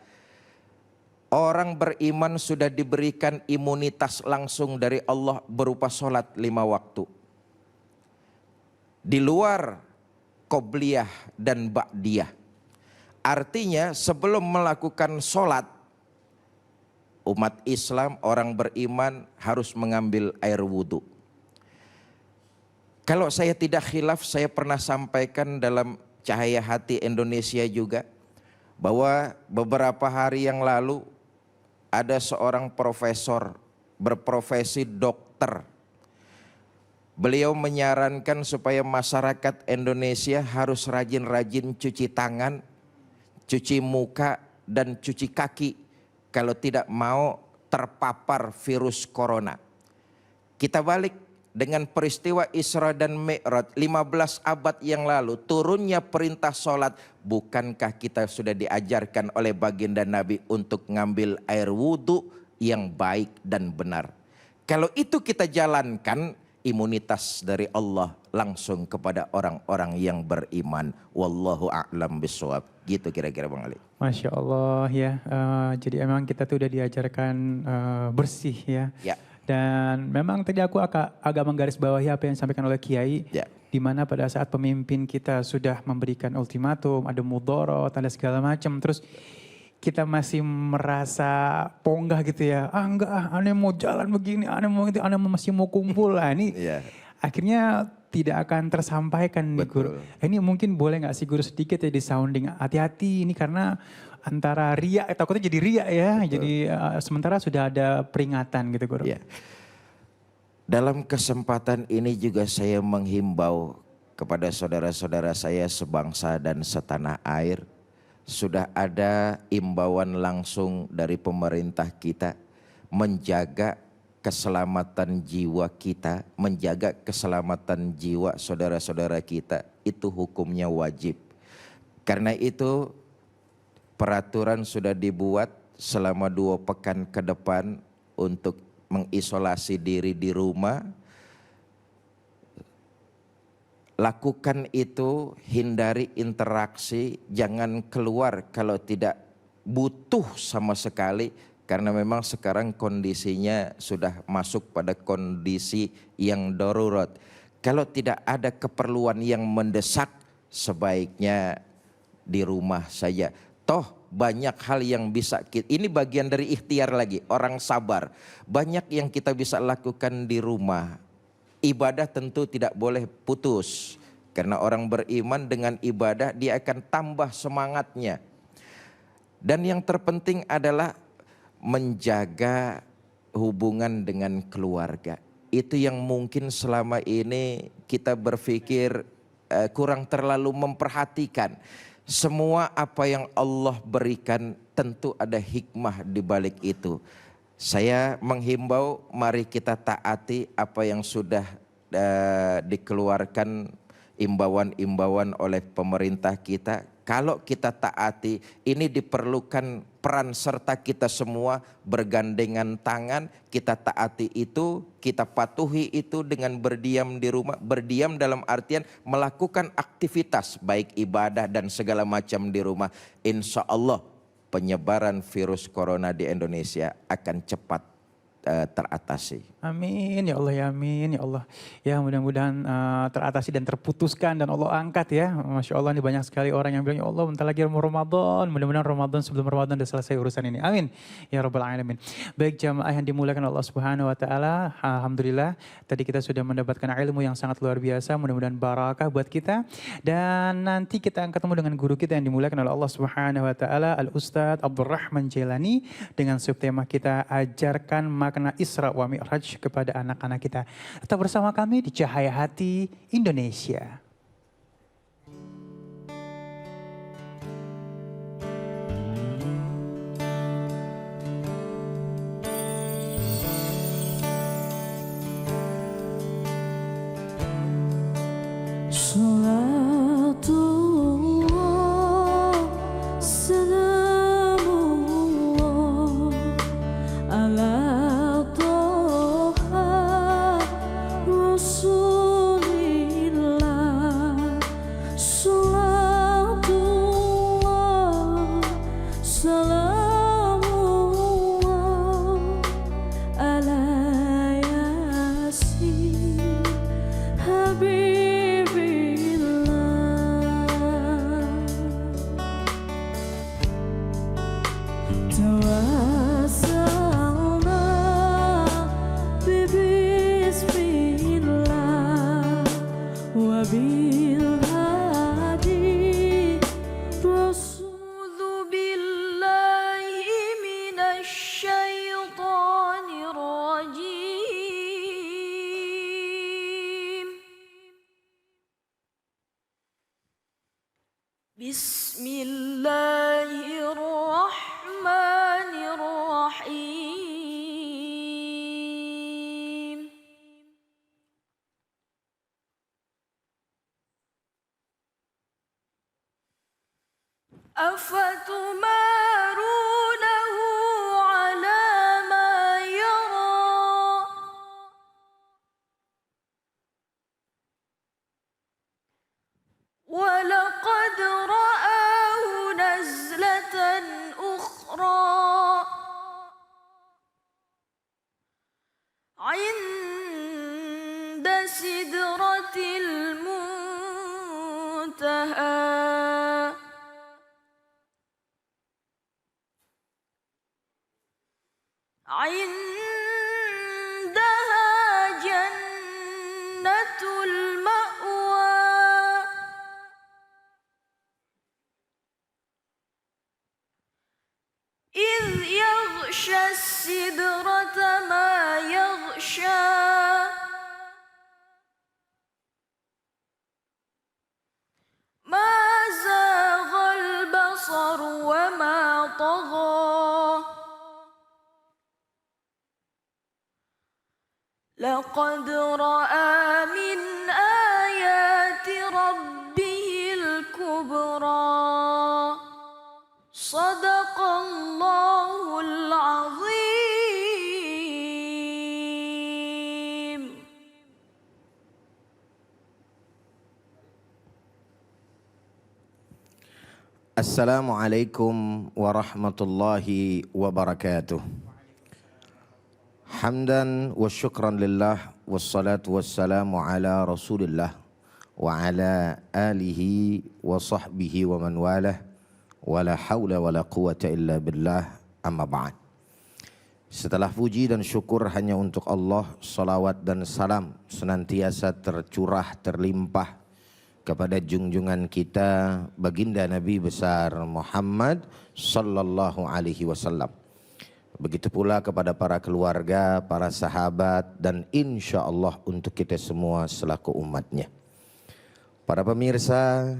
Orang beriman sudah diberikan imunitas langsung dari Allah berupa sholat 5 waktu. Di luar qobliyah dan ba'diyah. Artinya sebelum melakukan sholat, umat Islam, orang beriman harus mengambil air wudhu. Kalau saya tidak khilaf, saya pernah sampaikan dalam Cahaya Hati Indonesia juga, bahwa beberapa hari yang lalu ada seorang profesor berprofesi dokter. Beliau menyarankan supaya masyarakat Indonesia harus rajin-rajin cuci tangan, cuci muka, dan cuci kaki kalau tidak mau terpapar virus corona. Kita balik dengan peristiwa Isra dan Mi'raj 15 abad yang lalu, turunnya perintah sholat. Bukankah kita sudah diajarkan oleh baginda Nabi untuk ngambil air wudhu yang baik dan benar? Kalau itu kita jalankan, imunitas dari Allah langsung kepada orang-orang yang beriman. Wallahu a'lam bishawab. Gitu kira-kira Bang Ali. Masya Allah ya, jadi emang kita tuh udah diajarkan bersih ya. Ya. Dan memang tadi aku agak menggarisbawahi apa yang disampaikan oleh Kiai. Ya. Di mana pada saat pemimpin kita sudah memberikan ultimatum, ada mudorot, ada segala macam. Terus kita masih merasa ponggah gitu ya. Ah enggak, aneh mau jalan begini, aneh mau gitu, aneh masih mau kumpul. Nah, ini akhirnya tidak akan tersampaikan nih Guru. Ini mungkin boleh gak sih Guru sedikit ya di sounding, hati-hati ini karena antara riak, takutnya jadi riak ya. Betul. Jadi sementara sudah ada peringatan gitu Guru. Ya. Dalam kesempatan ini juga saya menghimbau kepada saudara-saudara saya sebangsa dan setanah air. Sudah ada imbauan langsung dari pemerintah kita menjaga keselamatan jiwa kita, menjaga keselamatan jiwa saudara-saudara kita, itu hukumnya wajib. Karena itu peraturan sudah dibuat selama 2 pekan ke depan untuk mengisolasi diri di rumah. Lakukan itu, hindari interaksi, jangan keluar kalau tidak butuh sama sekali. Karena memang sekarang kondisinya sudah masuk pada kondisi yang darurat. Kalau tidak ada keperluan yang mendesak, sebaiknya di rumah saja. Toh banyak hal yang bisa kita, ini bagian dari ikhtiar lagi, orang sabar. Banyak yang kita bisa lakukan di rumah. Ibadah tentu tidak boleh putus. Karena orang beriman dengan ibadah dia akan tambah semangatnya. Dan yang terpenting adalah menjaga hubungan dengan keluarga. itu yang mungkin selama ini kita berpikir kurang terlalu memperhatikan. Semua apa yang Allah berikan tentu ada hikmah di balik itu. Saya menghimbau mari kita taati apa yang sudah dikeluarkan imbauan-imbauan oleh pemerintah kita. Kalau kita taati, ini diperlukan peran serta kita semua bergandengan tangan. Kita taati itu, kita patuhi itu dengan berdiam di rumah. Berdiam dalam artian melakukan aktivitas baik ibadah dan segala macam di rumah. Insya Allah penyebaran virus corona di Indonesia akan cepat teratasi. Amin ya Allah ya, amin ya Allah. Ya mudah-mudahan teratasi dan terputuskan dan Allah angkat ya. Masya Allah, ini banyak sekali orang yang bilang ya Allah bentar lagi mau Ramadan. Mudah-mudahan Ramadan sebelum Ramadan sudah selesai urusan ini. Amin ya Rabbal Alamin. Baik jamaah yang dimuliakan Allah Subhanahu Wa Taala. Alhamdulillah tadi kita sudah mendapatkan ilmu yang sangat luar biasa. Mudah-mudahan barakah buat kita. Dan nanti kita akan ketemu dengan guru kita yang dimuliakan oleh Allah Subhanahu Wa Taala, Al Ustadz Abdul Rahman Jailani, dengan subtema kita ajarkan makna Isra wa Mi'raj kepada anak-anak kita. Tetap bersama kami di Cahaya Hati Indonesia. Salatullah, salamullah, ala Rasulillah. Salatullah, salamullah, ala Yasin Habibillah. Tawassalna bibismillah wa bil hadi A'udzu billahi minasy syaithanir rajim. Bismillahirrahmanirrahim. Afatumarunahu ala ma yara wa laqad ra'ahu nazlatan ukhra 'inda sidratil muntaha. عندها جنة المأوى إذ يغشى السدرة ما يغشى ما زاغ البصر وما طغى لقد رأى من آيات ربه الكبرى صدق الله العظيم. Assalamualaikum warahmatullahi wabarakatuh. Hamdan wa syukran lillah wassalatu wassalamu ala Rasulillah wa ala alihi wa sahbihi wa man walah wa la hawla wa la quwata illa billah, amma ba'd. Setelah puji dan syukur hanya untuk Allah, salawat dan salam senantiasa tercurah terlimpah kepada junjungan kita baginda Nabi besar Muhammad sallallahu alaihi wasallam. Begitu pula kepada para keluarga, para sahabat, dan insya Allah untuk kita semua selaku umatnya. Para pemirsa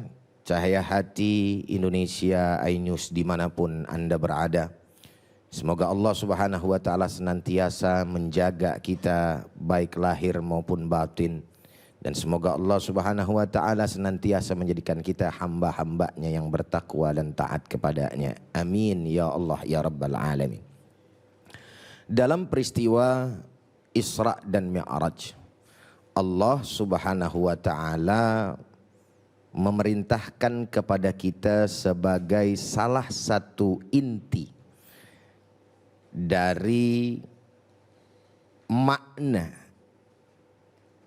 Cahaya Hati Indonesia iNews dimanapun Anda berada, semoga Allah Subhanahu wa Ta'ala senantiasa menjaga kita baik lahir maupun batin. Dan semoga Allah Subhanahu wa Ta'ala senantiasa menjadikan kita hamba-hambanya yang bertakwa dan taat kepadanya. Amin ya Allah ya Rabbal Alamin. Dalam peristiwa Isra dan Mi'raj, Allah Subhanahu wa Ta'ala memerintahkan kepada kita sebagai salah satu inti dari makna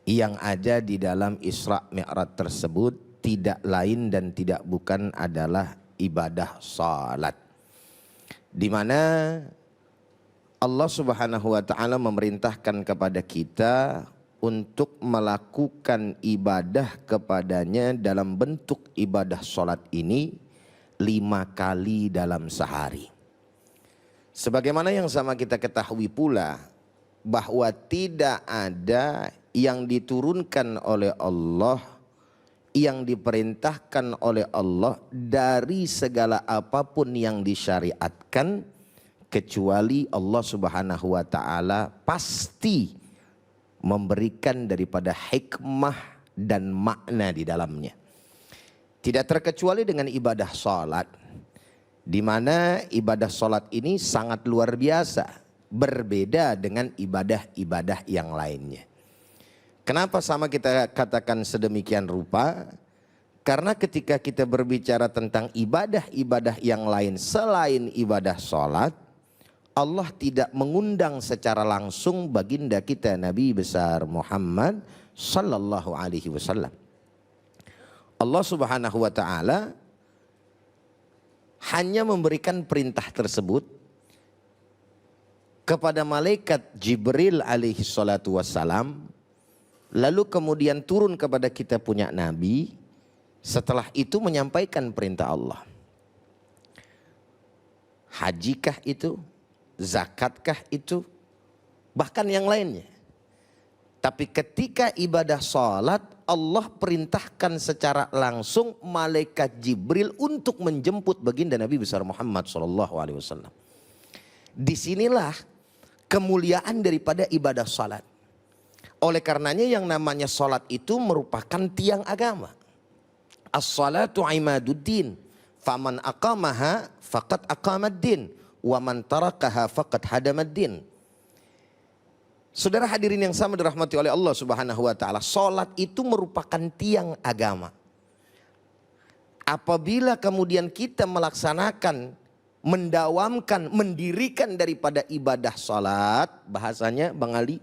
yang ada di dalam Isra Mi'raj tersebut tidak lain dan tidak bukan adalah ibadah salat, di mana Allah Subhanahu wa Ta'ala memerintahkan kepada kita untuk melakukan ibadah kepadanya dalam bentuk ibadah salat ini 5 kali dalam sehari. Sebagaimana yang sama kita ketahui pula bahwa tidak ada yang diturunkan oleh Allah, yang diperintahkan oleh Allah dari segala apapun yang disyariatkan, kecuali Allah Subhanahu wa Ta'ala pasti memberikan daripada hikmah dan makna di dalamnya. Tidak terkecuali dengan ibadah salat, di mana ibadah salat ini sangat luar biasa, berbeda dengan ibadah-ibadah yang lainnya. Kenapa sama kita katakan sedemikian rupa? Karena ketika kita berbicara tentang ibadah-ibadah yang lain selain ibadah salat, Allah tidak mengundang secara langsung baginda kita Nabi besar Muhammad sallallahu alaihi wasallam. Allah Subhanahu wa Ta'ala hanya memberikan perintah tersebut kepada malaikat Jibril alaihi salatu wassalam, lalu kemudian turun kepada kita punya Nabi, setelah itu menyampaikan perintah Allah. Hajikah itu? Zakatkah itu? Bahkan yang lainnya. Tapi ketika ibadah salat, Allah perintahkan secara langsung malaikat Jibril untuk menjemput baginda Nabi besar Muhammad SAW. Disinilah kemuliaan daripada ibadah salat. Oleh karenanya yang namanya salat itu merupakan tiang agama. As-salatu imaduddin, faman aqamaha faqad aqamaddin, wa man tarakaha faqad hadamaddin. Saudara hadirin yang sama dirahmati oleh Allah Subhanahu wa Ta'ala, salat itu merupakan tiang agama. Apabila kemudian kita melaksanakan, mendawamkan, mendirikan daripada ibadah salat, bahasanya Bang Ali,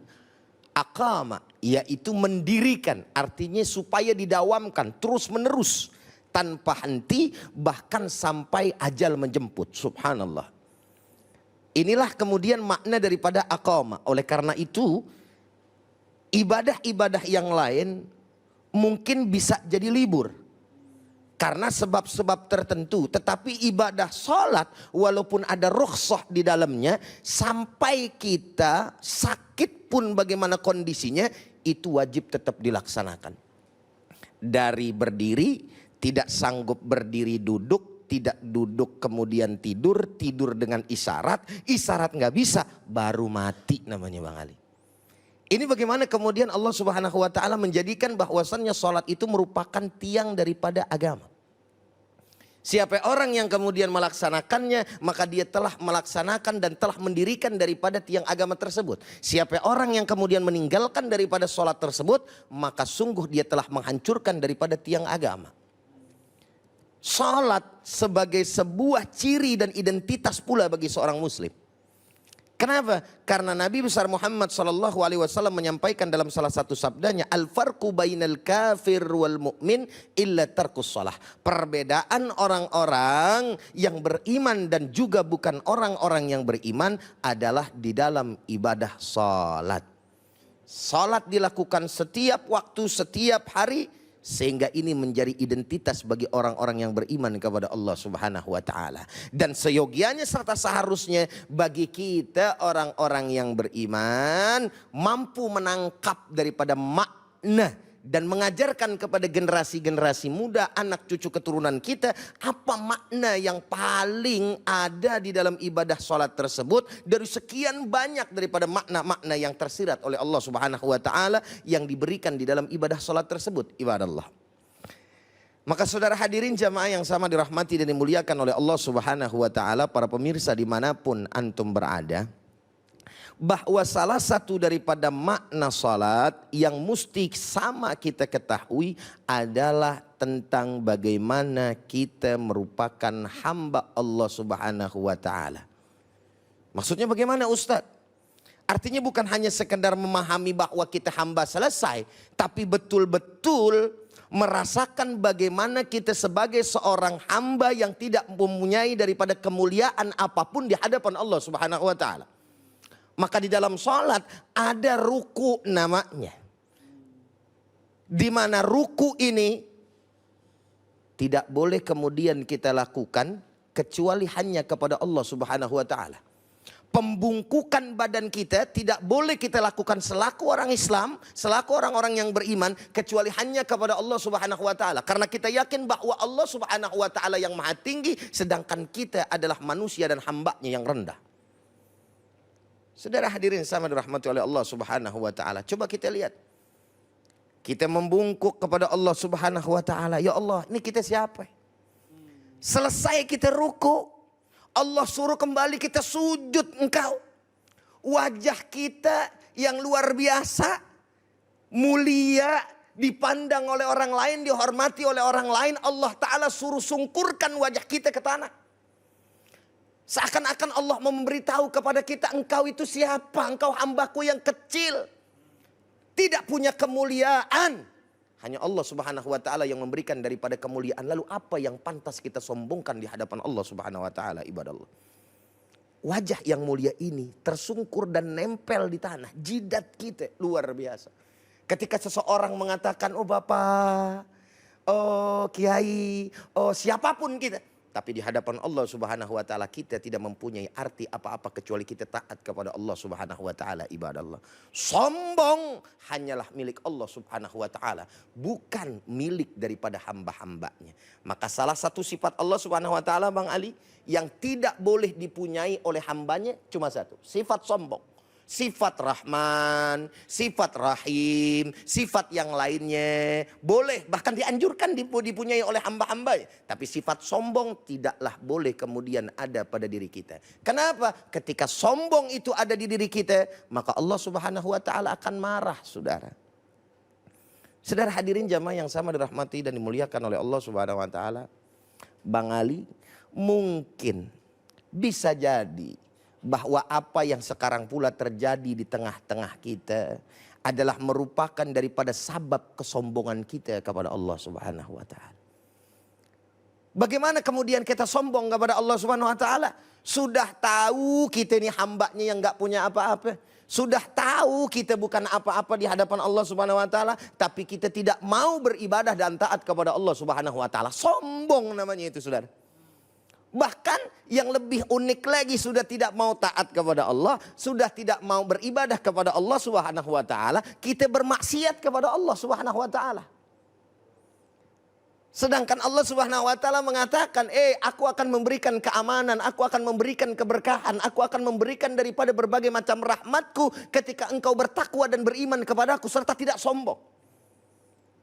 aqama, yaitu mendirikan, artinya supaya didawamkan terus menerus tanpa henti, bahkan sampai ajal menjemput. Subhanallah. Inilah kemudian makna daripada aqama. Oleh karena itu, ibadah-ibadah yang lain mungkin bisa jadi libur karena sebab-sebab tertentu. Tetapi ibadah salat walaupun ada rukhsah di dalamnya, sampai kita sakit pun bagaimana kondisinya, itu wajib tetap dilaksanakan. Dari berdiri, tidak sanggup berdiri duduk, tidak duduk kemudian tidur, tidur dengan isyarat, isyarat nggak bisa, baru mati namanya Bang Ali. Ini bagaimana kemudian Allah Subhanahu wa Ta'ala menjadikan bahwasannya salat itu merupakan tiang daripada agama. Siapa orang yang kemudian melaksanakannya, maka dia telah melaksanakan dan telah mendirikan daripada tiang agama tersebut. Siapa orang yang kemudian meninggalkan daripada salat tersebut, maka sungguh dia telah menghancurkan daripada tiang agama. Salat sebagai sebuah ciri dan identitas pula bagi seorang muslim. Kenapa? Karena Nabi besar Muhammad SAW menyampaikan dalam salah satu sabdanya, al-farqu bainal kafir wal mu'min illa tarkus salah. Perbedaan orang-orang yang beriman dan juga bukan orang-orang yang beriman adalah di dalam ibadah salat. Salat dilakukan setiap waktu, setiap hari, Sehingga ini menjadi identitas bagi orang-orang yang beriman kepada Allah Subhanahu wa taala. Dan seyogianya serta seharusnya bagi kita orang-orang yang beriman mampu menangkap daripada makna dan mengajarkan kepada generasi-generasi muda, anak cucu keturunan kita, apa makna yang paling ada di dalam ibadah sholat tersebut dari sekian banyak daripada makna-makna yang tersirat oleh Allah Subhanahu wa taala yang diberikan di dalam ibadah sholat tersebut. Ibadah Allah. Maka saudara hadirin jamaah yang sama dirahmati dan dimuliakan oleh Allah Subhanahu wa taala, para pemirsa dimanapun antum berada, bahwa salah satu daripada makna salat yang mesti sama kita ketahui adalah tentang bagaimana kita merupakan hamba Allah Subhanahu wa taala. Maksudnya bagaimana Ustaz? Artinya bukan hanya sekedar memahami bahwa kita hamba selesai, tapi betul-betul merasakan bagaimana kita sebagai seorang hamba yang tidak mempunyai daripada kemuliaan apapun di hadapan Allah Subhanahu wa taala. Maka di dalam sholat ada ruku namanya. Di mana ruku ini tidak boleh kemudian kita lakukan kecuali hanya kepada Allah Subhanahu wa taala. Pembungkukan badan kita tidak boleh kita lakukan selaku orang Islam, selaku orang-orang yang beriman kecuali hanya kepada Allah Subhanahu wa taala. Karena kita yakin bahwa Allah Subhanahu wa taala yang maha tinggi, sedangkan kita adalah manusia dan hambanya yang rendah. Saudara hadirin sama dirahmati oleh Allah Subhanahu wa taala. Coba kita lihat. Kita membungkuk kepada Allah Subhanahu wa taala. Ya Allah, ini kita siapa? Selesai kita ruku, Allah suruh kembali kita sujud engkau. Wajah kita yang luar biasa, mulia, dipandang oleh orang lain, dihormati oleh orang lain. Allah taala suruh sungkurkan wajah kita ke tanah. Seakan-akan Allah memberitahu kepada kita, engkau itu siapa? Engkau hambaku yang kecil. Tidak punya kemuliaan. Hanya Allah Subhanahu wa taala yang memberikan daripada kemuliaan. Lalu apa yang pantas kita sombongkan di hadapan Allah Subhanahu wa taala, ibadah Allah? Wajah yang mulia ini tersungkur dan nempel di tanah. Jidat kita luar biasa. Ketika seseorang mengatakan, oh Bapak, oh Kiai, oh siapapun kita. Tapi di hadapan Allah Subhanahu wa taala kita tidak mempunyai arti apa-apa kecuali kita taat kepada Allah Subhanahu wa taala, ibadah Allah. Sombong hanyalah milik Allah Subhanahu wa taala, bukan milik daripada hamba-hambanya. Maka salah satu sifat Allah Subhanahu wa taala, Bang Ali, yang tidak boleh dipunyai oleh hambanya cuma satu, sifat sombong. Sifat Rahman, sifat Rahim, sifat yang lainnya boleh, bahkan dianjurkan dipunyai oleh hamba-hambanya. Tapi sifat sombong tidaklah boleh kemudian ada pada diri kita. Kenapa? Ketika sombong itu ada di diri kita, maka Allah Subhanahu wa taala akan marah, saudara. Saudara hadirin jamaah yang sama dirahmati dan dimuliakan oleh Allah Subhanahu wa taala. Bang Ali, mungkin bisa jadi bahwa apa yang sekarang pula terjadi di tengah-tengah kita adalah merupakan daripada sabab kesombongan kita kepada Allah Subhanahu wa taala. Bagaimana kemudian kita sombong kepada Allah Subhanahu wa taala? Sudah tahu kita ini hambanya yang enggak punya apa-apa. Sudah tahu kita bukan apa-apa di hadapan Allah Subhanahu wa taala, tapi kita tidak mau beribadah dan taat kepada Allah Subhanahu wa taala. Sombong namanya itu, saudara. Bahkan yang lebih unik lagi, sudah tidak mau taat kepada Allah, sudah tidak mau beribadah kepada Allah Subhanahu wa taala, kita bermaksiat kepada Allah Subhanahu wa taala. Sedangkan Allah Subhanahu wa taala mengatakan, aku akan memberikan keamanan, aku akan memberikan keberkahan, aku akan memberikan daripada berbagai macam rahmatku ketika engkau bertakwa dan beriman kepadaku serta tidak sombong.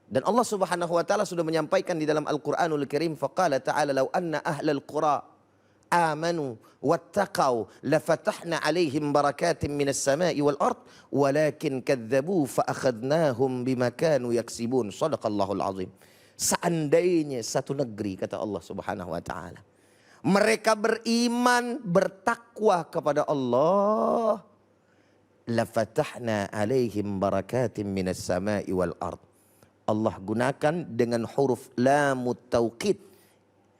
Dan Allah Subhanahu wa taala sudah menyampaikan di dalam Al-Qur'anul Karim, faqala ta'ala law anna ahlal qura amanu wattaqau lafatahna 'alaihim barakatin minas sama'i wal ard walakin kadzdzabu fa akhadnahum bima kanu yaksibun. Shadaqallahul azim. Seandainya satu negeri, kata Allah Subhanahu wa taala, mereka beriman, bertakwa kepada Allah, lafatahna 'alaihim barakatin minas sama'i wal ard. Allah gunakan dengan huruf lamut tauqid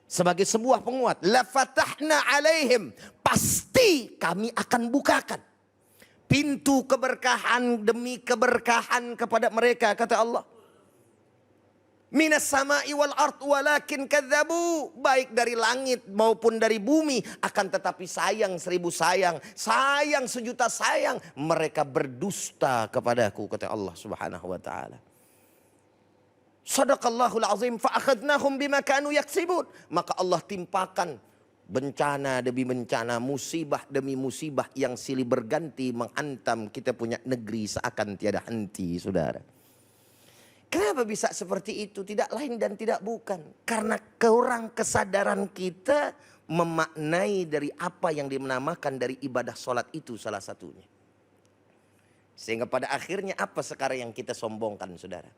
sebagai sebuah penguat. La fatahna alaihim, pasti kami akan bukakan pintu keberkahan demi keberkahan kepada mereka, kata Allah. Minas sama'i wal ard walakin kadzabu. Baik dari langit maupun dari bumi. Akan tetapi sayang 1000 sayang. Sayang 1.000.000 sayang. Mereka berdusta kepadaku, kata Allah subhanahu wa ta'ala. Sadaqallahul azim fa'akhadnahum bima kanu yaksibun. Maka Allah timpakan bencana demi bencana, musibah demi musibah yang silih berganti menghantam kita punya negeri seakan tiada henti, saudara. Kenapa bisa seperti itu? Tidak lain dan tidak bukan. Karena kurang kesadaran kita memaknai dari apa yang dinamakan dari ibadah sholat itu salah satunya. Sehingga pada akhirnya apa sekarang yang kita sombongkan, saudara?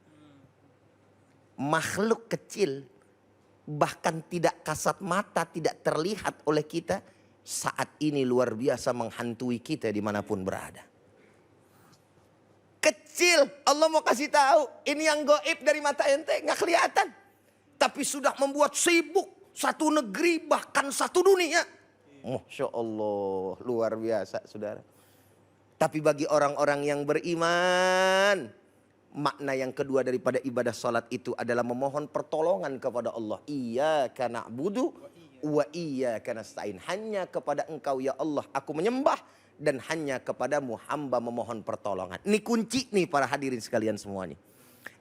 Makhluk kecil, bahkan tidak kasat mata, tidak terlihat oleh kita, saat ini luar biasa menghantui kita dimanapun berada. Kecil, Allah mau kasih tahu, ini yang gaib dari mata ente nggak kelihatan, tapi sudah membuat sibuk satu negeri bahkan satu dunia. Masya Allah, luar biasa, saudara. Tapi bagi orang-orang yang beriman, makna yang kedua daripada ibadah salat itu adalah memohon pertolongan kepada Allah. Iyyaka na'budu wa iyyaka nasta'in. Hanya kepada Engkau ya Allah aku menyembah, dan hanya kepadamu hamba memohon pertolongan. Ini kunci nih para hadirin sekalian semuanya.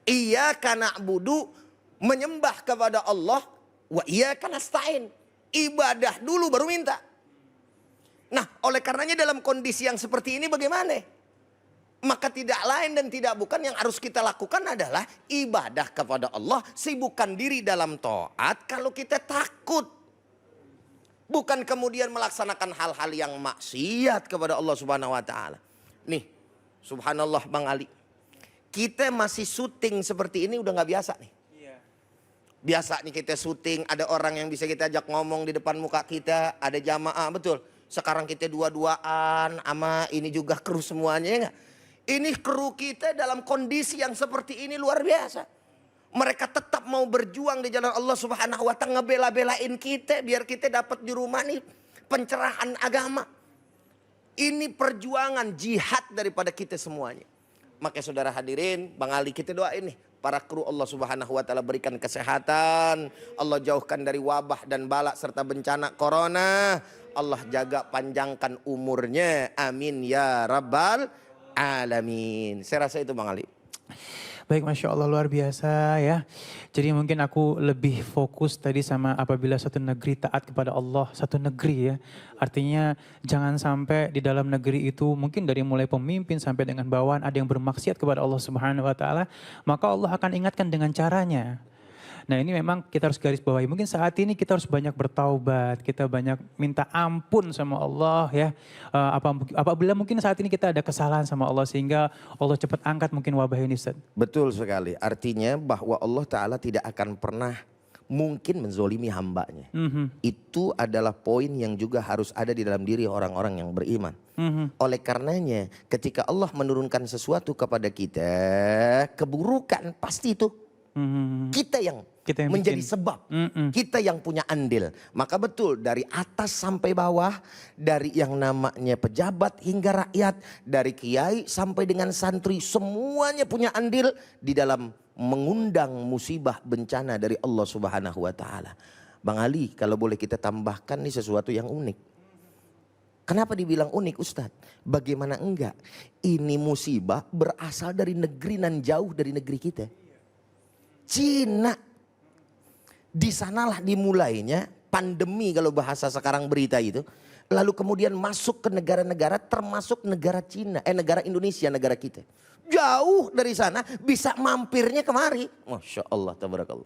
Iyyaka na'budu, menyembah kepada Allah, wa iyyaka nasta'in. Ibadah dulu baru minta. Nah, oleh karenanya dalam kondisi yang seperti ini bagaimana? Maka tidak lain dan tidak bukan yang harus kita lakukan adalah ibadah kepada Allah, sibukkan diri dalam taat kalau kita takut. Bukan kemudian melaksanakan hal-hal yang maksiat kepada Allah subhanahu wa ta'ala. Nih, subhanallah Bang Ali. Kita masih syuting seperti ini udah gak biasa nih. Biasa nih kita syuting, ada orang yang bisa kita ajak ngomong di depan muka kita, ada jamaah, betul. Sekarang kita dua-duaan sama ini juga kru semuanya, ya gak? Ini kru kita dalam kondisi yang seperti ini luar biasa. Mereka tetap mau berjuang di jalan Allah subhanahu wa ta'ala, ngebela-belain kita biar kita dapat di rumah nih pencerahan agama. Ini perjuangan jihad daripada kita semuanya. Maka saudara hadirin, Bang Ali kita doain nih para kru Allah subhanahu wa ta'ala berikan kesehatan, Allah jauhkan dari wabah dan bala serta bencana corona, Allah jaga panjangkan umurnya, amin ya rabbal alamin. Saya rasa itu Bang Ali. Baik, Masya Allah, luar biasa ya. Jadi mungkin aku lebih fokus tadi sama apabila satu negeri taat kepada Allah, satu negeri ya. Artinya jangan sampai di dalam negeri itu mungkin dari mulai pemimpin sampai dengan bawahan ada yang bermaksiat kepada Allah Subhanahu wa ta'ala. Maka Allah akan ingatkan dengan caranya. Nah ini memang kita harus garis bawahi. Mungkin saat ini kita harus banyak bertaubat, kita banyak minta ampun sama Allah ya. Apabila mungkin saat ini kita ada kesalahan sama Allah sehingga Allah cepat angkat mungkin wabah ini, Ustaz. Betul sekali. Artinya bahwa Allah Ta'ala tidak akan pernah mungkin menzolimi hambanya. Itu adalah poin yang juga harus ada di dalam diri orang-orang yang beriman. Oleh karenanya ketika Allah menurunkan sesuatu kepada kita, keburukan pasti itu kita yang menjadi bikin sebab, kita yang punya andil. Maka betul dari atas sampai bawah, dari yang namanya pejabat hingga rakyat, dari kiai sampai dengan santri, semuanya punya andil di dalam mengundang musibah bencana dari Allah Subhanahu wa ta'ala. Bang Ali, kalau boleh kita tambahkan nih sesuatu yang unik. Kenapa dibilang unik, Ustadz? Bagaimana enggak? Ini musibah berasal dari negeri nan jauh dari negeri kita. Cina. Di sanalah dimulainya pandemi kalau bahasa sekarang berita itu. Lalu kemudian masuk ke negara-negara termasuk negara Cina, negara Indonesia, negara kita. Jauh dari sana bisa mampirnya kemari. Masya Allah, tabarakallah.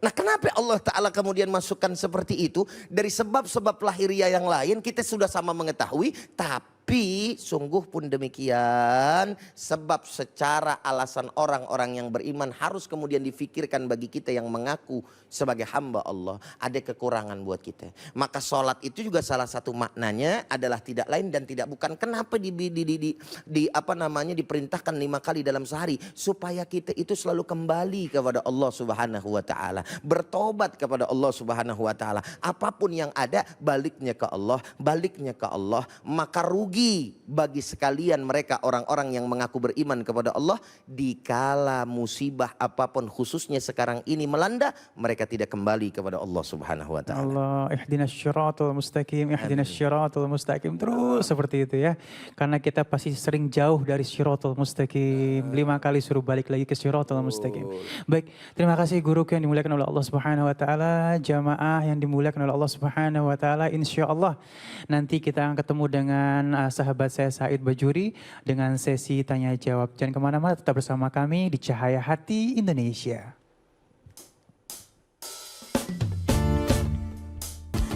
Nah kenapa Allah Ta'ala kemudian masukkan seperti itu? Dari sebab-sebab lahiriah yang lain kita sudah sama mengetahui. Tapi sungguh pun demikian, sebab secara alasan orang-orang yang beriman harus kemudian difikirkan bagi kita yang mengaku sebagai hamba Allah. Ada kekurangan buat kita. Maka sholat itu juga salah satu maknanya adalah tidak lain dan tidak bukan. Kenapa diperintahkan 5 kali dalam sehari? Supaya kita itu selalu kembali kepada Allah Subhanahu wa ta'ala. Bertobat kepada Allah Subhanahu wa ta'ala. Apapun yang ada baliknya ke Allah, baliknya ke Allah. Maka rugi rugi bagi sekalian mereka orang-orang yang mengaku beriman kepada Allah dikala musibah apapun khususnya sekarang ini melanda, mereka tidak kembali kepada Allah Subhanahu wa taala. Allah, ihdinas syiratal mustaqim, ihdinas syiratal mustaqim. Terus seperti itu ya. Karena kita pasti sering jauh dari syiratal mustaqim. 5 kali suruh balik lagi ke syiratal mustaqim. Baik, terima kasih guruku yang dimuliakan oleh Allah Subhanahu wa taala, jamaah yang dimuliakan oleh Allah Subhanahu wa taala. Insyaallah nanti kita akan ketemu dengan sahabat saya Said Bajuri dengan sesi tanya jawab. Jangan kemana-mana, tetap bersama kami di Cahaya Hati Indonesia.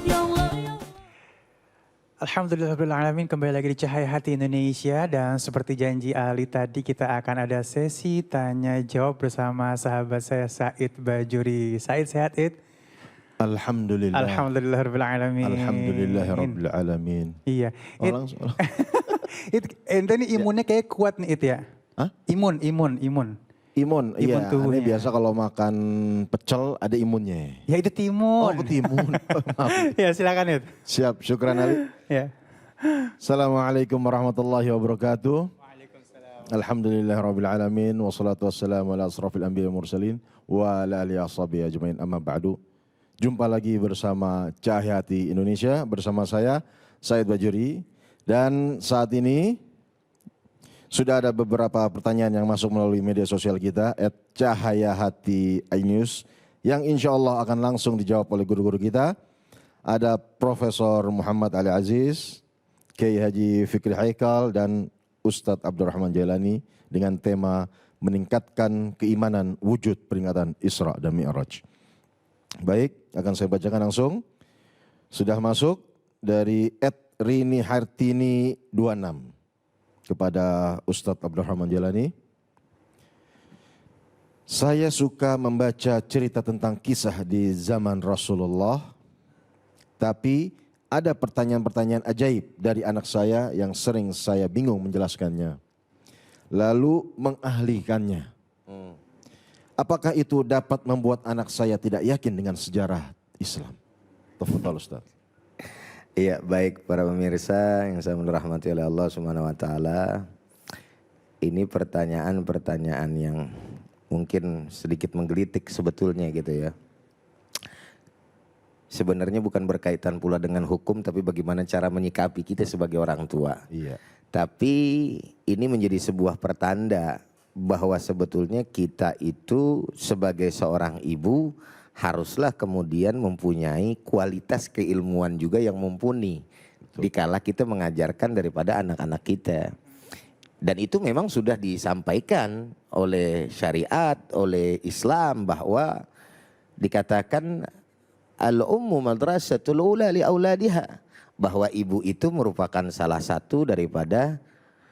Ya Allah, ya Alhamdulillahirrahmanirrahim, kembali lagi di Cahaya Hati Indonesia dan seperti janji Ali tadi kita akan ada sesi tanya jawab bersama sahabat saya Said Bajuri. Said sehat Id? Alhamdulillah. Alhamdulillahirrahmanirrahim. Alhamdulillahirrahmanirrahim. Iya. Oh, Id, langsung. ente nih imunnya kayak kuat nih Id ya? Hah? Imun. Imun, Imun iya. tubuhnya. Ini biasa kalau makan pecel ada imunnya. Ya itu timun. Oh, timun. Maaf. Ya silakan Id. Siap, syukran Ali. Ya. Assalamualaikum warahmatullahi wabarakatuh. Alhamdulillahirabbil alamin wassalatu wassalamu ala asrofil anbiya'i wal mursalin wa ala alihi washabihi ajmain amma ba'du. Jumpa lagi bersama Cahaya Hati Indonesia bersama saya Said Bajuri dan saat ini sudah ada beberapa pertanyaan yang masuk melalui media sosial kita @cahayahati iNews yang insya Allah akan langsung dijawab oleh guru-guru kita. Ada Profesor Muhammad Ali Aziz, Kiai Haji Fikri Haikal dan Ustadz Abdurrahman Jailani dengan tema meningkatkan keimanan wujud peringatan Isra dan Mi'raj. Baik, akan saya bacakan langsung. Sudah masuk dari @Rini Hartini 26 kepada Ustadz Abdurrahman Jailani. Saya suka membaca cerita tentang kisah di zaman Rasulullah, tapi ada pertanyaan-pertanyaan ajaib dari anak saya yang sering saya bingung menjelaskannya, lalu mengahlikannya. Apakah itu dapat membuat anak saya tidak yakin dengan sejarah Islam? Tafadhal Ustaz. Iya, baik para pemirsa yang saya merahmati oleh Allah Subhanahu wa taala. Ini pertanyaan-pertanyaan yang mungkin sedikit menggelitik sebetulnya gitu ya. Sebenarnya bukan berkaitan pula dengan hukum, tapi bagaimana cara menyikapi kita sebagai orang tua. Iya. Tapi ini menjadi sebuah pertanda bahwa sebetulnya kita itu sebagai seorang ibu haruslah kemudian mempunyai kualitas keilmuan juga yang mumpuni. Dikala kita mengajarkan daripada anak-anak kita. Dan itu memang sudah disampaikan oleh syariat, oleh Islam bahwa dikatakan al-ummu madrasatul ula li auladiha, bahwa ibu itu merupakan salah satu daripada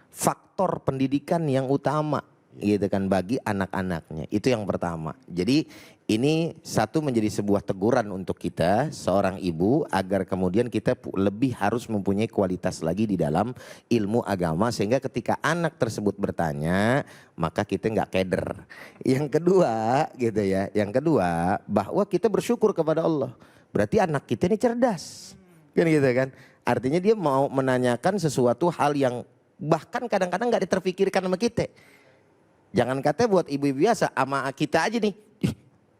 faktor pendidikan yang utama gitu kan bagi anak-anaknya. Itu yang pertama. Jadi ini satu menjadi sebuah teguran untuk kita seorang ibu agar kemudian kita lebih harus mempunyai kualitas lagi di dalam ilmu agama sehingga ketika anak tersebut bertanya maka kita nggak keder. Yang kedua gitu ya, yang kedua bahwa kita bersyukur kepada Allah. Berarti anak kita ini cerdas. Kan gitu kan. Artinya dia mau menanyakan sesuatu hal yang bahkan kadang-kadang nggak diterpikirkan sama kita. Jangan katanya buat ibu-ibu biasa, sama kita aja nih.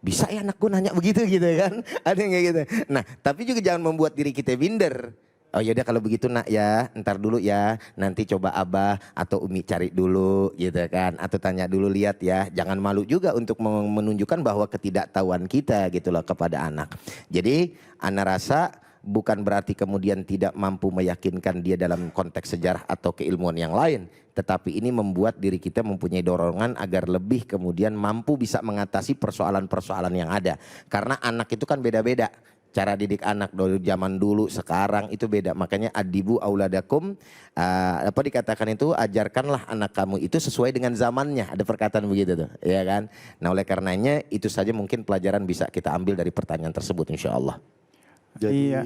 Bisa ya anakku nanya begitu gitu kan. Ada yang kayak gitu. Nah tapi juga jangan membuat diri kita minder. Oh yaudah kalau begitu nak ya, ntar dulu ya. Nanti coba abah atau umi cari dulu gitu kan. Atau tanya dulu lihat ya. Jangan malu juga untuk menunjukkan bahwa ketidaktahuan kita gitu loh kepada anak. Jadi anak rasa bukan berarti kemudian tidak mampu meyakinkan dia dalam konteks sejarah atau keilmuan yang lain. Tetapi ini membuat diri kita mempunyai dorongan agar lebih kemudian mampu bisa mengatasi persoalan-persoalan yang ada. Karena anak itu kan beda-beda. Cara didik anak dari zaman dulu sekarang itu beda. Makanya adibu auladakum, apa dikatakan itu, ajarkanlah anak kamu itu sesuai dengan zamannya. Ada perkataan begitu tuh, ya kan. Nah oleh karenanya itu saja mungkin pelajaran bisa kita ambil dari pertanyaan tersebut insya Allah. Jadi Iya.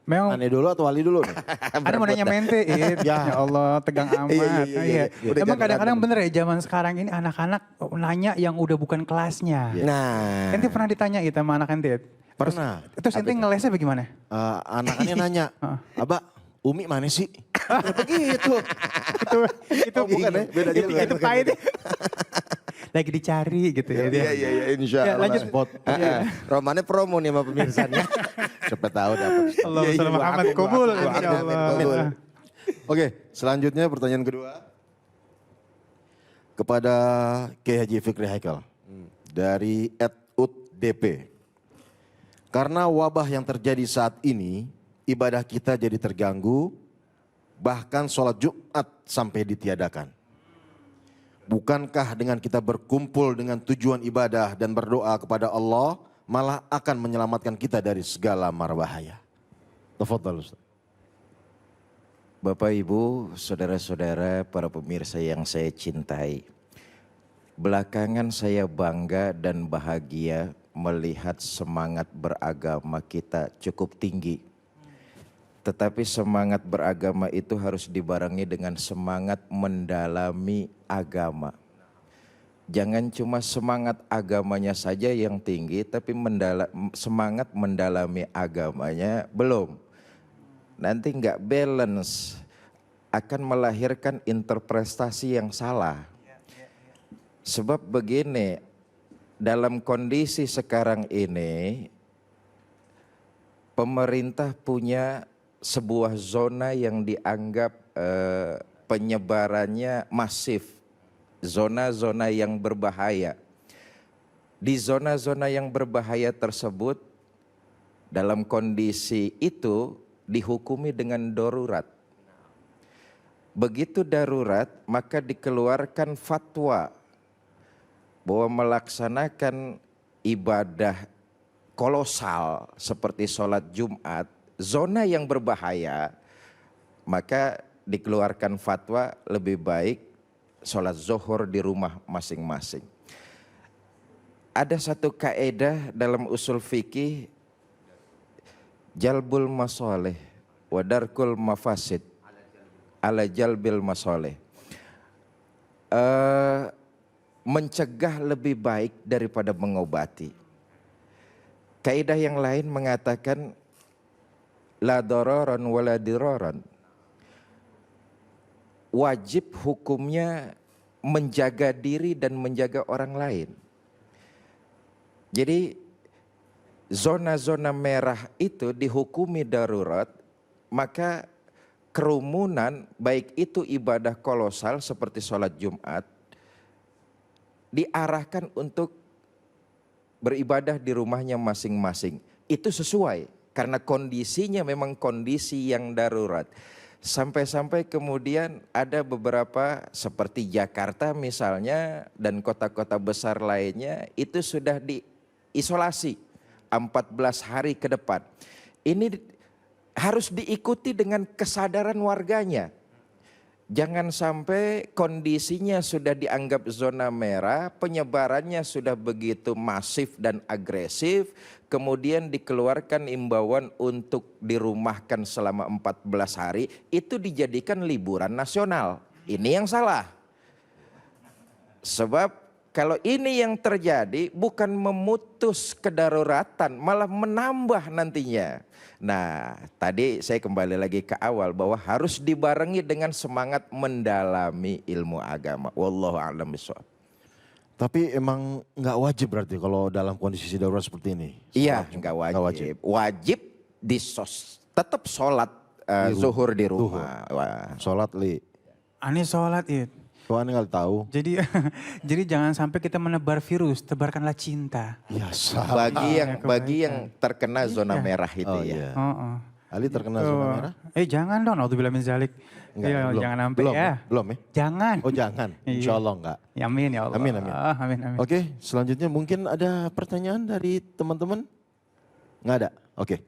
Memang Ane dulu atau Ali dulu nih? ada mau nanya mente, ya Allah tegang amat. Iya. Emang kadang-kadang bener ya zaman sekarang ini anak-anak nanya yang udah bukan kelasnya. Nah, Ente pernah ditanya itu sama anak ente? Pernah. Terus ente ngelesnya bagaimana? Anak-anaknya nanya, Abah Umi mana sih? Begitu. itu bukan ya? Beda itu, juga. itu pahit. Lagi dicari gitu ya dia. Iya, insya Ya, Allah. lanjut. Spot. Romannya promo nih sama pemirsanya. Siapa tahu dapat. Allahumma sholli ala Muhammad qabul Amin, insyaallah. amin, Amin. Oke, selanjutnya pertanyaan kedua. Kepada Kiai Haji Fikri Haikal. Dari @ud_dp. Karena wabah yang terjadi saat ini, ibadah kita jadi terganggu, bahkan sholat Jumat sampai ditiadakan. Bukankah dengan kita berkumpul dengan tujuan ibadah dan berdoa kepada Allah, malah akan menyelamatkan kita dari segala mara bahaya? Tafadhal Ustaz. Bapak Ibu, saudara-saudara, para pemirsa yang saya cintai. Belakangan saya bangga dan bahagia melihat semangat beragama kita cukup tinggi. Tetapi semangat beragama itu harus dibarengi dengan semangat mendalami agama. Jangan cuma semangat agamanya saja yang tinggi, tapi semangat mendalami agamanya belum. Nanti nggak balance, akan melahirkan interpretasi yang salah. Sebab begini, dalam kondisi sekarang ini, pemerintah punya sebuah zona yang dianggap penyebarannya masif, zona-zona yang berbahaya. Di zona-zona yang berbahaya tersebut, dalam kondisi itu dihukumi dengan darurat. Begitu darurat, maka dikeluarkan fatwa bahwa melaksanakan ibadah kolosal seperti sholat Jumat, zona yang berbahaya, maka dikeluarkan fatwa lebih baik sholat zuhur di rumah masing-masing. Ada satu kaedah dalam usul fikih, jalbul masoleh wadarkul mafasid ala jalbil masoleh. Mencegah lebih baik daripada mengobati. Kaidah yang lain mengatakan la dararan wala diraran. Wajib hukumnya menjaga diri dan menjaga orang lain. Jadi zona-zona merah itu dihukumi darurat, maka kerumunan baik itu ibadah kolosal seperti sholat Jumat diarahkan untuk beribadah di rumahnya masing-masing. Itu sesuai karena kondisinya memang kondisi yang darurat. Sampai-sampai kemudian ada beberapa seperti Jakarta misalnya dan kota-kota besar lainnya itu sudah diisolasi 14 hari ke depan. Ini harus diikuti dengan kesadaran warganya. Jangan sampai kondisinya sudah dianggap zona merah, penyebarannya sudah begitu masif dan agresif, kemudian dikeluarkan imbauan untuk dirumahkan selama 14 hari, itu dijadikan liburan nasional. Ini yang salah. Sebab kalau ini yang terjadi bukan memutus kedaruratan, malah menambah nantinya. Nah, tadi saya kembali lagi ke awal bahwa harus dibarengi dengan semangat mendalami ilmu agama. Wallahu a'lam bishawab. Tapi emang nggak wajib berarti kalau dalam kondisi darurat seperti ini? Iya, nggak wajib. Wajib tetap sholat zuhur di rumah. Wah. Sholat li. Aneh sholat ya. Tuhan nggak tahu. Jadi jadi jangan sampai kita menebar virus, tebarkanlah cinta. Ya salah. Bagi yang terkena zona merah itu Oh, ya. iya. Ali terkena zona merah? Jangan dong, naudzubillah min zalik. Enggak, Iya, belum. jangan sampai Belum, ya. belum ya? Jangan. Oh jangan, Iya. insya Allah enggak. Ya, amin ya Allah. Amin, amin. Amin, amin. Oke, selanjutnya mungkin ada pertanyaan dari teman-teman? Nggak ada? Oke.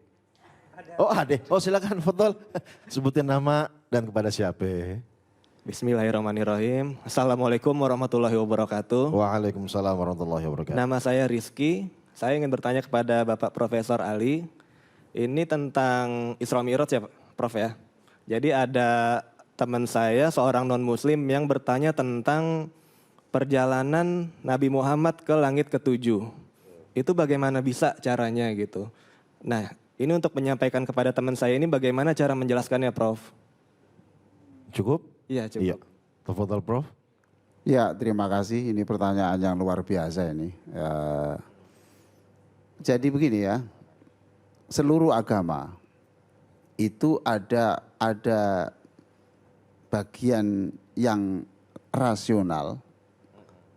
Oh ada. Oh silakan Fadol. Sebutin nama dan kepada siapa. Bismillahirrahmanirrahim. Assalamualaikum warahmatullahi wabarakatuh. Waalaikumsalam warahmatullahi wabarakatuh. Nama saya Rizky. Saya ingin bertanya kepada Bapak Profesor Ali. Ini tentang Isra Mi'raj ya Prof ya. Jadi ada teman saya seorang non-muslim yang bertanya tentang perjalanan Nabi Muhammad ke langit ke-7. Itu bagaimana bisa caranya gitu. Nah Ini untuk menyampaikan kepada teman saya ini bagaimana cara menjelaskannya, Prof? Cukup? Iya, cukup. Iya. Tafadhal Prof. Ya, terima kasih. Ini pertanyaan yang luar biasa ini. Jadi begini ya, seluruh agama itu ada bagian yang rasional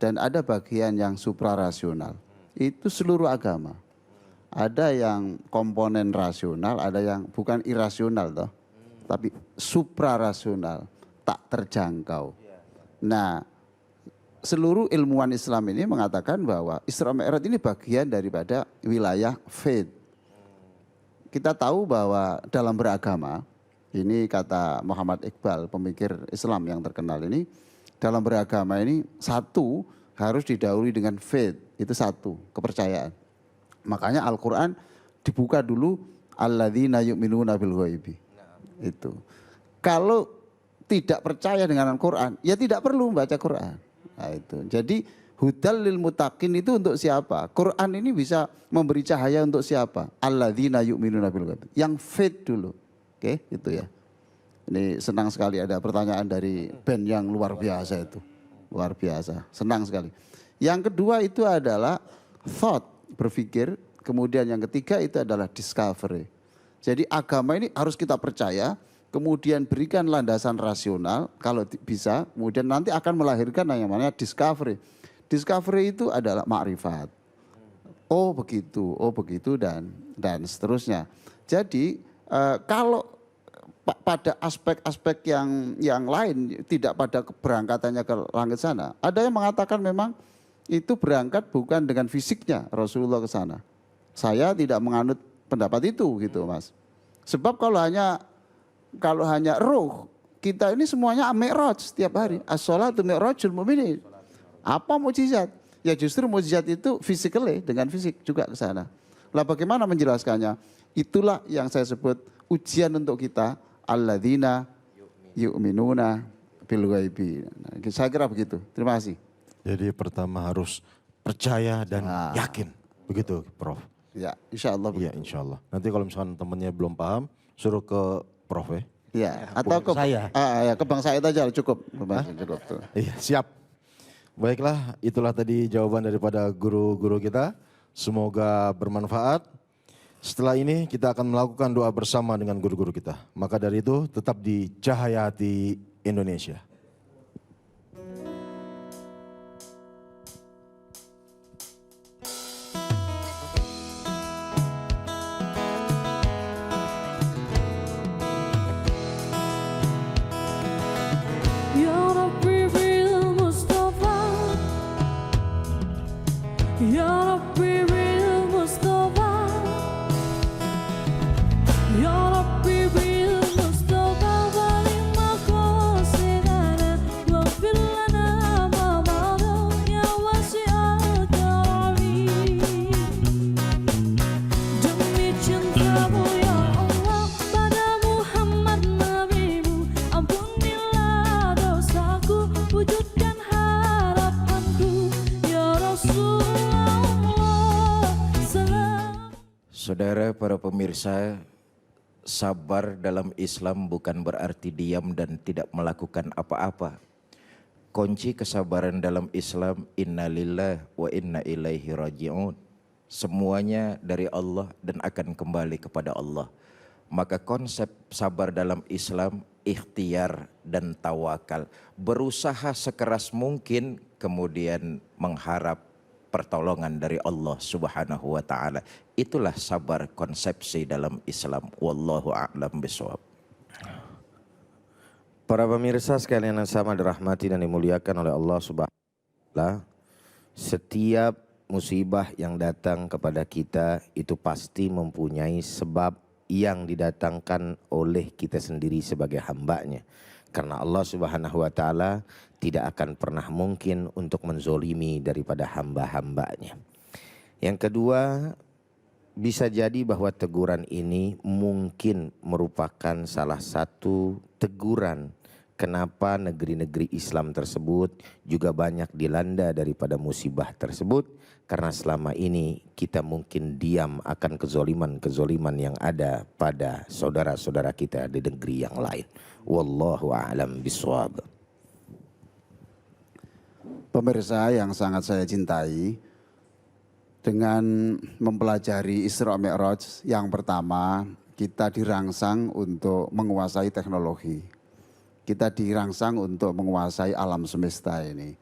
dan ada bagian yang suprarasional. Itu seluruh agama. Ada yang komponen rasional, ada yang bukan irasional toh, tapi suprarasional, tak terjangkau. Nah, seluruh ilmuwan Islam ini mengatakan bahwa Isra Mi'raj ini bagian daripada wilayah faith. Kita tahu bahwa dalam beragama, ini kata Muhammad Iqbal, pemikir Islam yang terkenal ini, dalam beragama ini satu harus didahului dengan faith, itu satu, kepercayaan. Makanya Al-Quran dibuka dulu, alladzina yu'minuna bil ghaibi. Itu. Kalau tidak percaya dengan Al-Quran, ya tidak perlu membaca Quran. Nah, itu. Jadi hudal lil mutaqin itu untuk siapa? Quran ini bisa memberi cahaya untuk siapa? Alladzina yu'minuna bil ghaib. Yang faith dulu. Oke, itu ya. Ini senang sekali ada pertanyaan dari band yang luar biasa itu. Luar biasa, senang sekali. Yang kedua itu adalah thought, berpikir. Kemudian yang ketiga itu adalah discovery. Jadi agama ini harus kita percaya, kemudian berikan landasan rasional kalau bisa, kemudian nanti akan melahirkan yang namanya discovery. Discovery itu adalah makrifat. Oh begitu dan seterusnya. Jadi kalau pada aspek-aspek yang lain tidak pada keberangkatannya ke langit sana, ada yang mengatakan memang itu berangkat bukan dengan fisiknya Rasulullah ke sana. Saya tidak menganut pendapat itu gitu Mas. Sebab kalau hanya ruh, kita ini semuanya mi'raj setiap hari. As-sholatu mi'rajul mu'minin. Apa mukjizat? Ya justru mukjizat itu physically, dengan fisik juga ke sana. Lah bagaimana menjelaskannya? Itulah yang saya sebut ujian untuk kita, alladzina yu'minuna bil ghaibi. Nah, saya kira begitu. Terima kasih. Jadi pertama harus percaya dan yakin. Begitu Prof. Ya, insya Allah. Iya, insya Allah. Nanti kalau misalkan temannya belum paham, suruh ke Prof ya. Iya, atau ke saya. Ya, ke Bang Said aja cukup. Cukup tuh. Iya, siap. Baiklah, itulah tadi jawaban daripada guru-guru kita. Semoga bermanfaat. Setelah ini kita akan melakukan doa bersama dengan guru-guru kita. Maka dari itu tetap di Cahaya Hati Indonesia. Ya Rabbi bil Mustafa, Ya Rabbi bil Mustafa, Ya Rabbi bil Mustafa, balik maqasidana waghfir lana ma mada ya wasi'al karami. Demi cintamu ya Allah pada Muhammad nabimu, ampunilah dosaku, wujudkan harapanku ya Rasulullah. Saudara para pemirsa, sabar dalam Islam bukan berarti diam dan tidak melakukan apa-apa. Kunci kesabaran dalam Islam, innalillah wa inna ilaihi raji'un. Semuanya dari Allah dan akan kembali kepada Allah. Maka konsep sabar dalam Islam, ikhtiar dan tawakal. Berusaha sekeras mungkin, kemudian mengharap pertolongan dari Allah Subhanahu wa taala. Itulah sabar konsepsi dalam Islam. Wallahu a'lam bishawab. Para pemirsa sekalian yang sama dirahmati dan dimuliakan oleh Allah Subhanahu wa taala, setiap musibah yang datang kepada kita itu pasti mempunyai sebab yang didatangkan oleh kita sendiri sebagai hambanya. Karena Allah Subhanahu wa taala tidak akan pernah mungkin untuk menzolimi daripada hamba-hambanya. Yang kedua, bisa jadi bahwa teguran ini mungkin merupakan salah satu teguran kenapa negeri-negeri Islam tersebut juga banyak dilanda daripada musibah tersebut? Karena selama ini kita mungkin diam akan kezoliman-kezoliman yang ada pada saudara-saudara kita di negeri yang lain. Wallahu a'lam bishawab. Pemirsa yang sangat saya cintai, dengan mempelajari Isra Mi'raj, yang pertama kita dirangsang untuk menguasai teknologi. Kita dirangsang untuk menguasai alam semesta ini.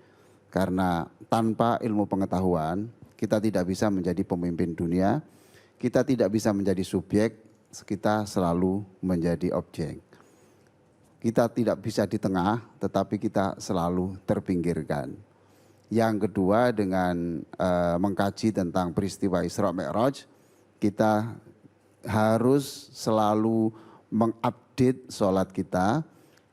Karena tanpa ilmu pengetahuan, kita tidak bisa menjadi pemimpin dunia, kita tidak bisa menjadi subjek, kita selalu menjadi objek. Kita tidak bisa di tengah, tetapi kita selalu terpinggirkan. Yang kedua, dengan mengkaji tentang peristiwa Isra Mi'raj, kita harus selalu mengupdate sholat kita.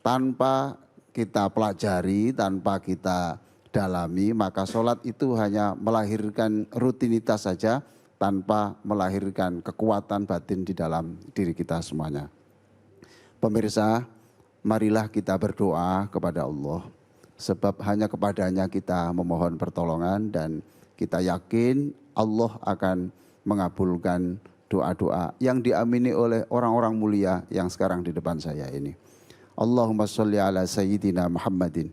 Tanpa kita pelajari, tanpa kita dalami, maka sholat itu hanya melahirkan rutinitas saja tanpa melahirkan kekuatan batin di dalam diri kita semuanya. Pemirsa, marilah kita berdoa kepada Allah. Sebab hanya kepadanya kita memohon pertolongan dan kita yakin Allah akan mengabulkan doa-doa yang diamini oleh orang-orang mulia yang sekarang di depan saya ini. Allahumma sholli ala sayyidina Muhammadin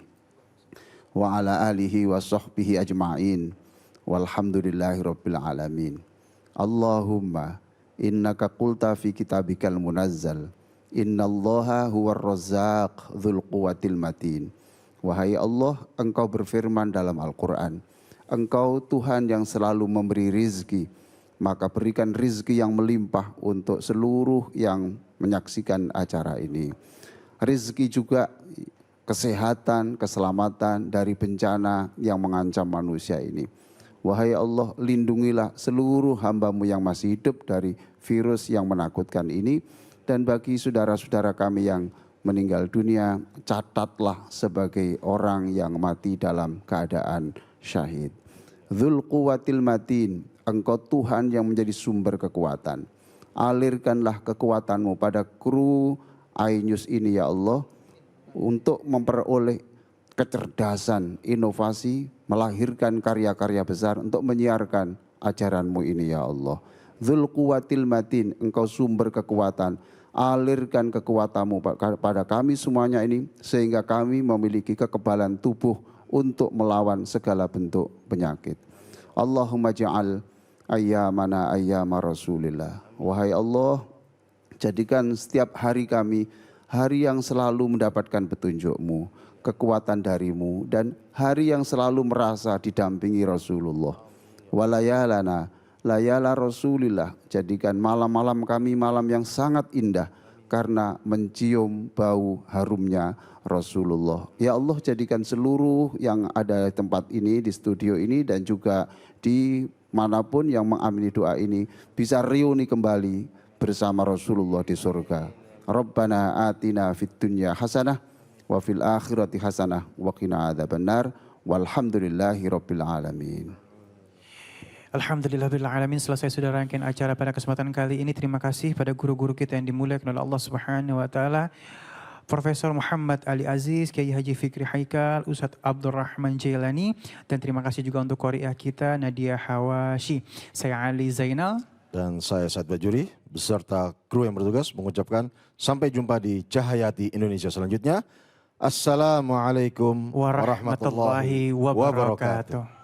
wa ala alihi wa sahbihi ajma'in walhamdulillahi rabbil alamin. Allahumma innaka qulta fi kitabikal munazzal innallaha huwar razzaq dzul quwwatil matin. Wahai Allah, Engkau berfirman dalam Al-Quran, Engkau Tuhan yang selalu memberi rizki, maka berikan rizki yang melimpah untuk seluruh yang menyaksikan acara ini. Rizki juga kesehatan, keselamatan dari bencana yang mengancam manusia ini. Wahai Allah, lindungilah seluruh hamba-Mu yang masih hidup dari virus yang menakutkan ini, dan bagi saudara-saudara kami yang meninggal dunia, catatlah sebagai orang yang mati dalam keadaan syahid. Dzul quwwatil matin, Engkau Tuhan yang menjadi sumber kekuatan. Alirkanlah kekuatan-Mu pada kru iNews ini ya Allah, untuk memperoleh kecerdasan, inovasi, melahirkan karya-karya besar untuk menyiarkan ajaran-Mu ini ya Allah. Dzul quwwatil matin, Engkau sumber kekuatan. Alirkan kekuatan-Mu pada kami semuanya ini, sehingga kami memiliki kekebalan tubuh untuk melawan segala bentuk penyakit. Allahumma ja'al ayyamana ayyama Rasulillah. Wahai Allah, jadikan setiap hari kami hari yang selalu mendapatkan petunjuk-Mu, kekuatan dari-Mu, dan hari yang selalu merasa didampingi Rasulullah. Walayalana layala Rasulillah, jadikan malam-malam kami malam yang sangat indah karena mencium bau harumnya Rasulullah. Ya Allah, jadikan seluruh yang ada di tempat ini, di studio ini, dan juga di manapun yang mengamini doa ini bisa reuni kembali bersama Rasulullah di surga. Rabbana atina fid dunya hasanah wa fil akhirati hasanah wa qina adzabannar walhamdulillahi rabbil alamin. Alhamdulillahirrahmanirrahim. Selesai sudah rangkaian acara pada kesempatan kali ini. Terima kasih pada guru-guru kita yang dimuliakan oleh Allah Subhanahu wa taala. Profesor Muhammad Ali Aziz, Kiai Haji Fikri Haikal, Ustadz Abdurrahman Jailani, dan terima kasih juga untuk qari'ah kita Nadia Hawashi. Saya Ali Zainal Dan saya Said Bajuri beserta kru yang bertugas mengucapkan sampai jumpa di Cahayati Indonesia selanjutnya. Assalamualaikum warahmatullahi wabarakatuh.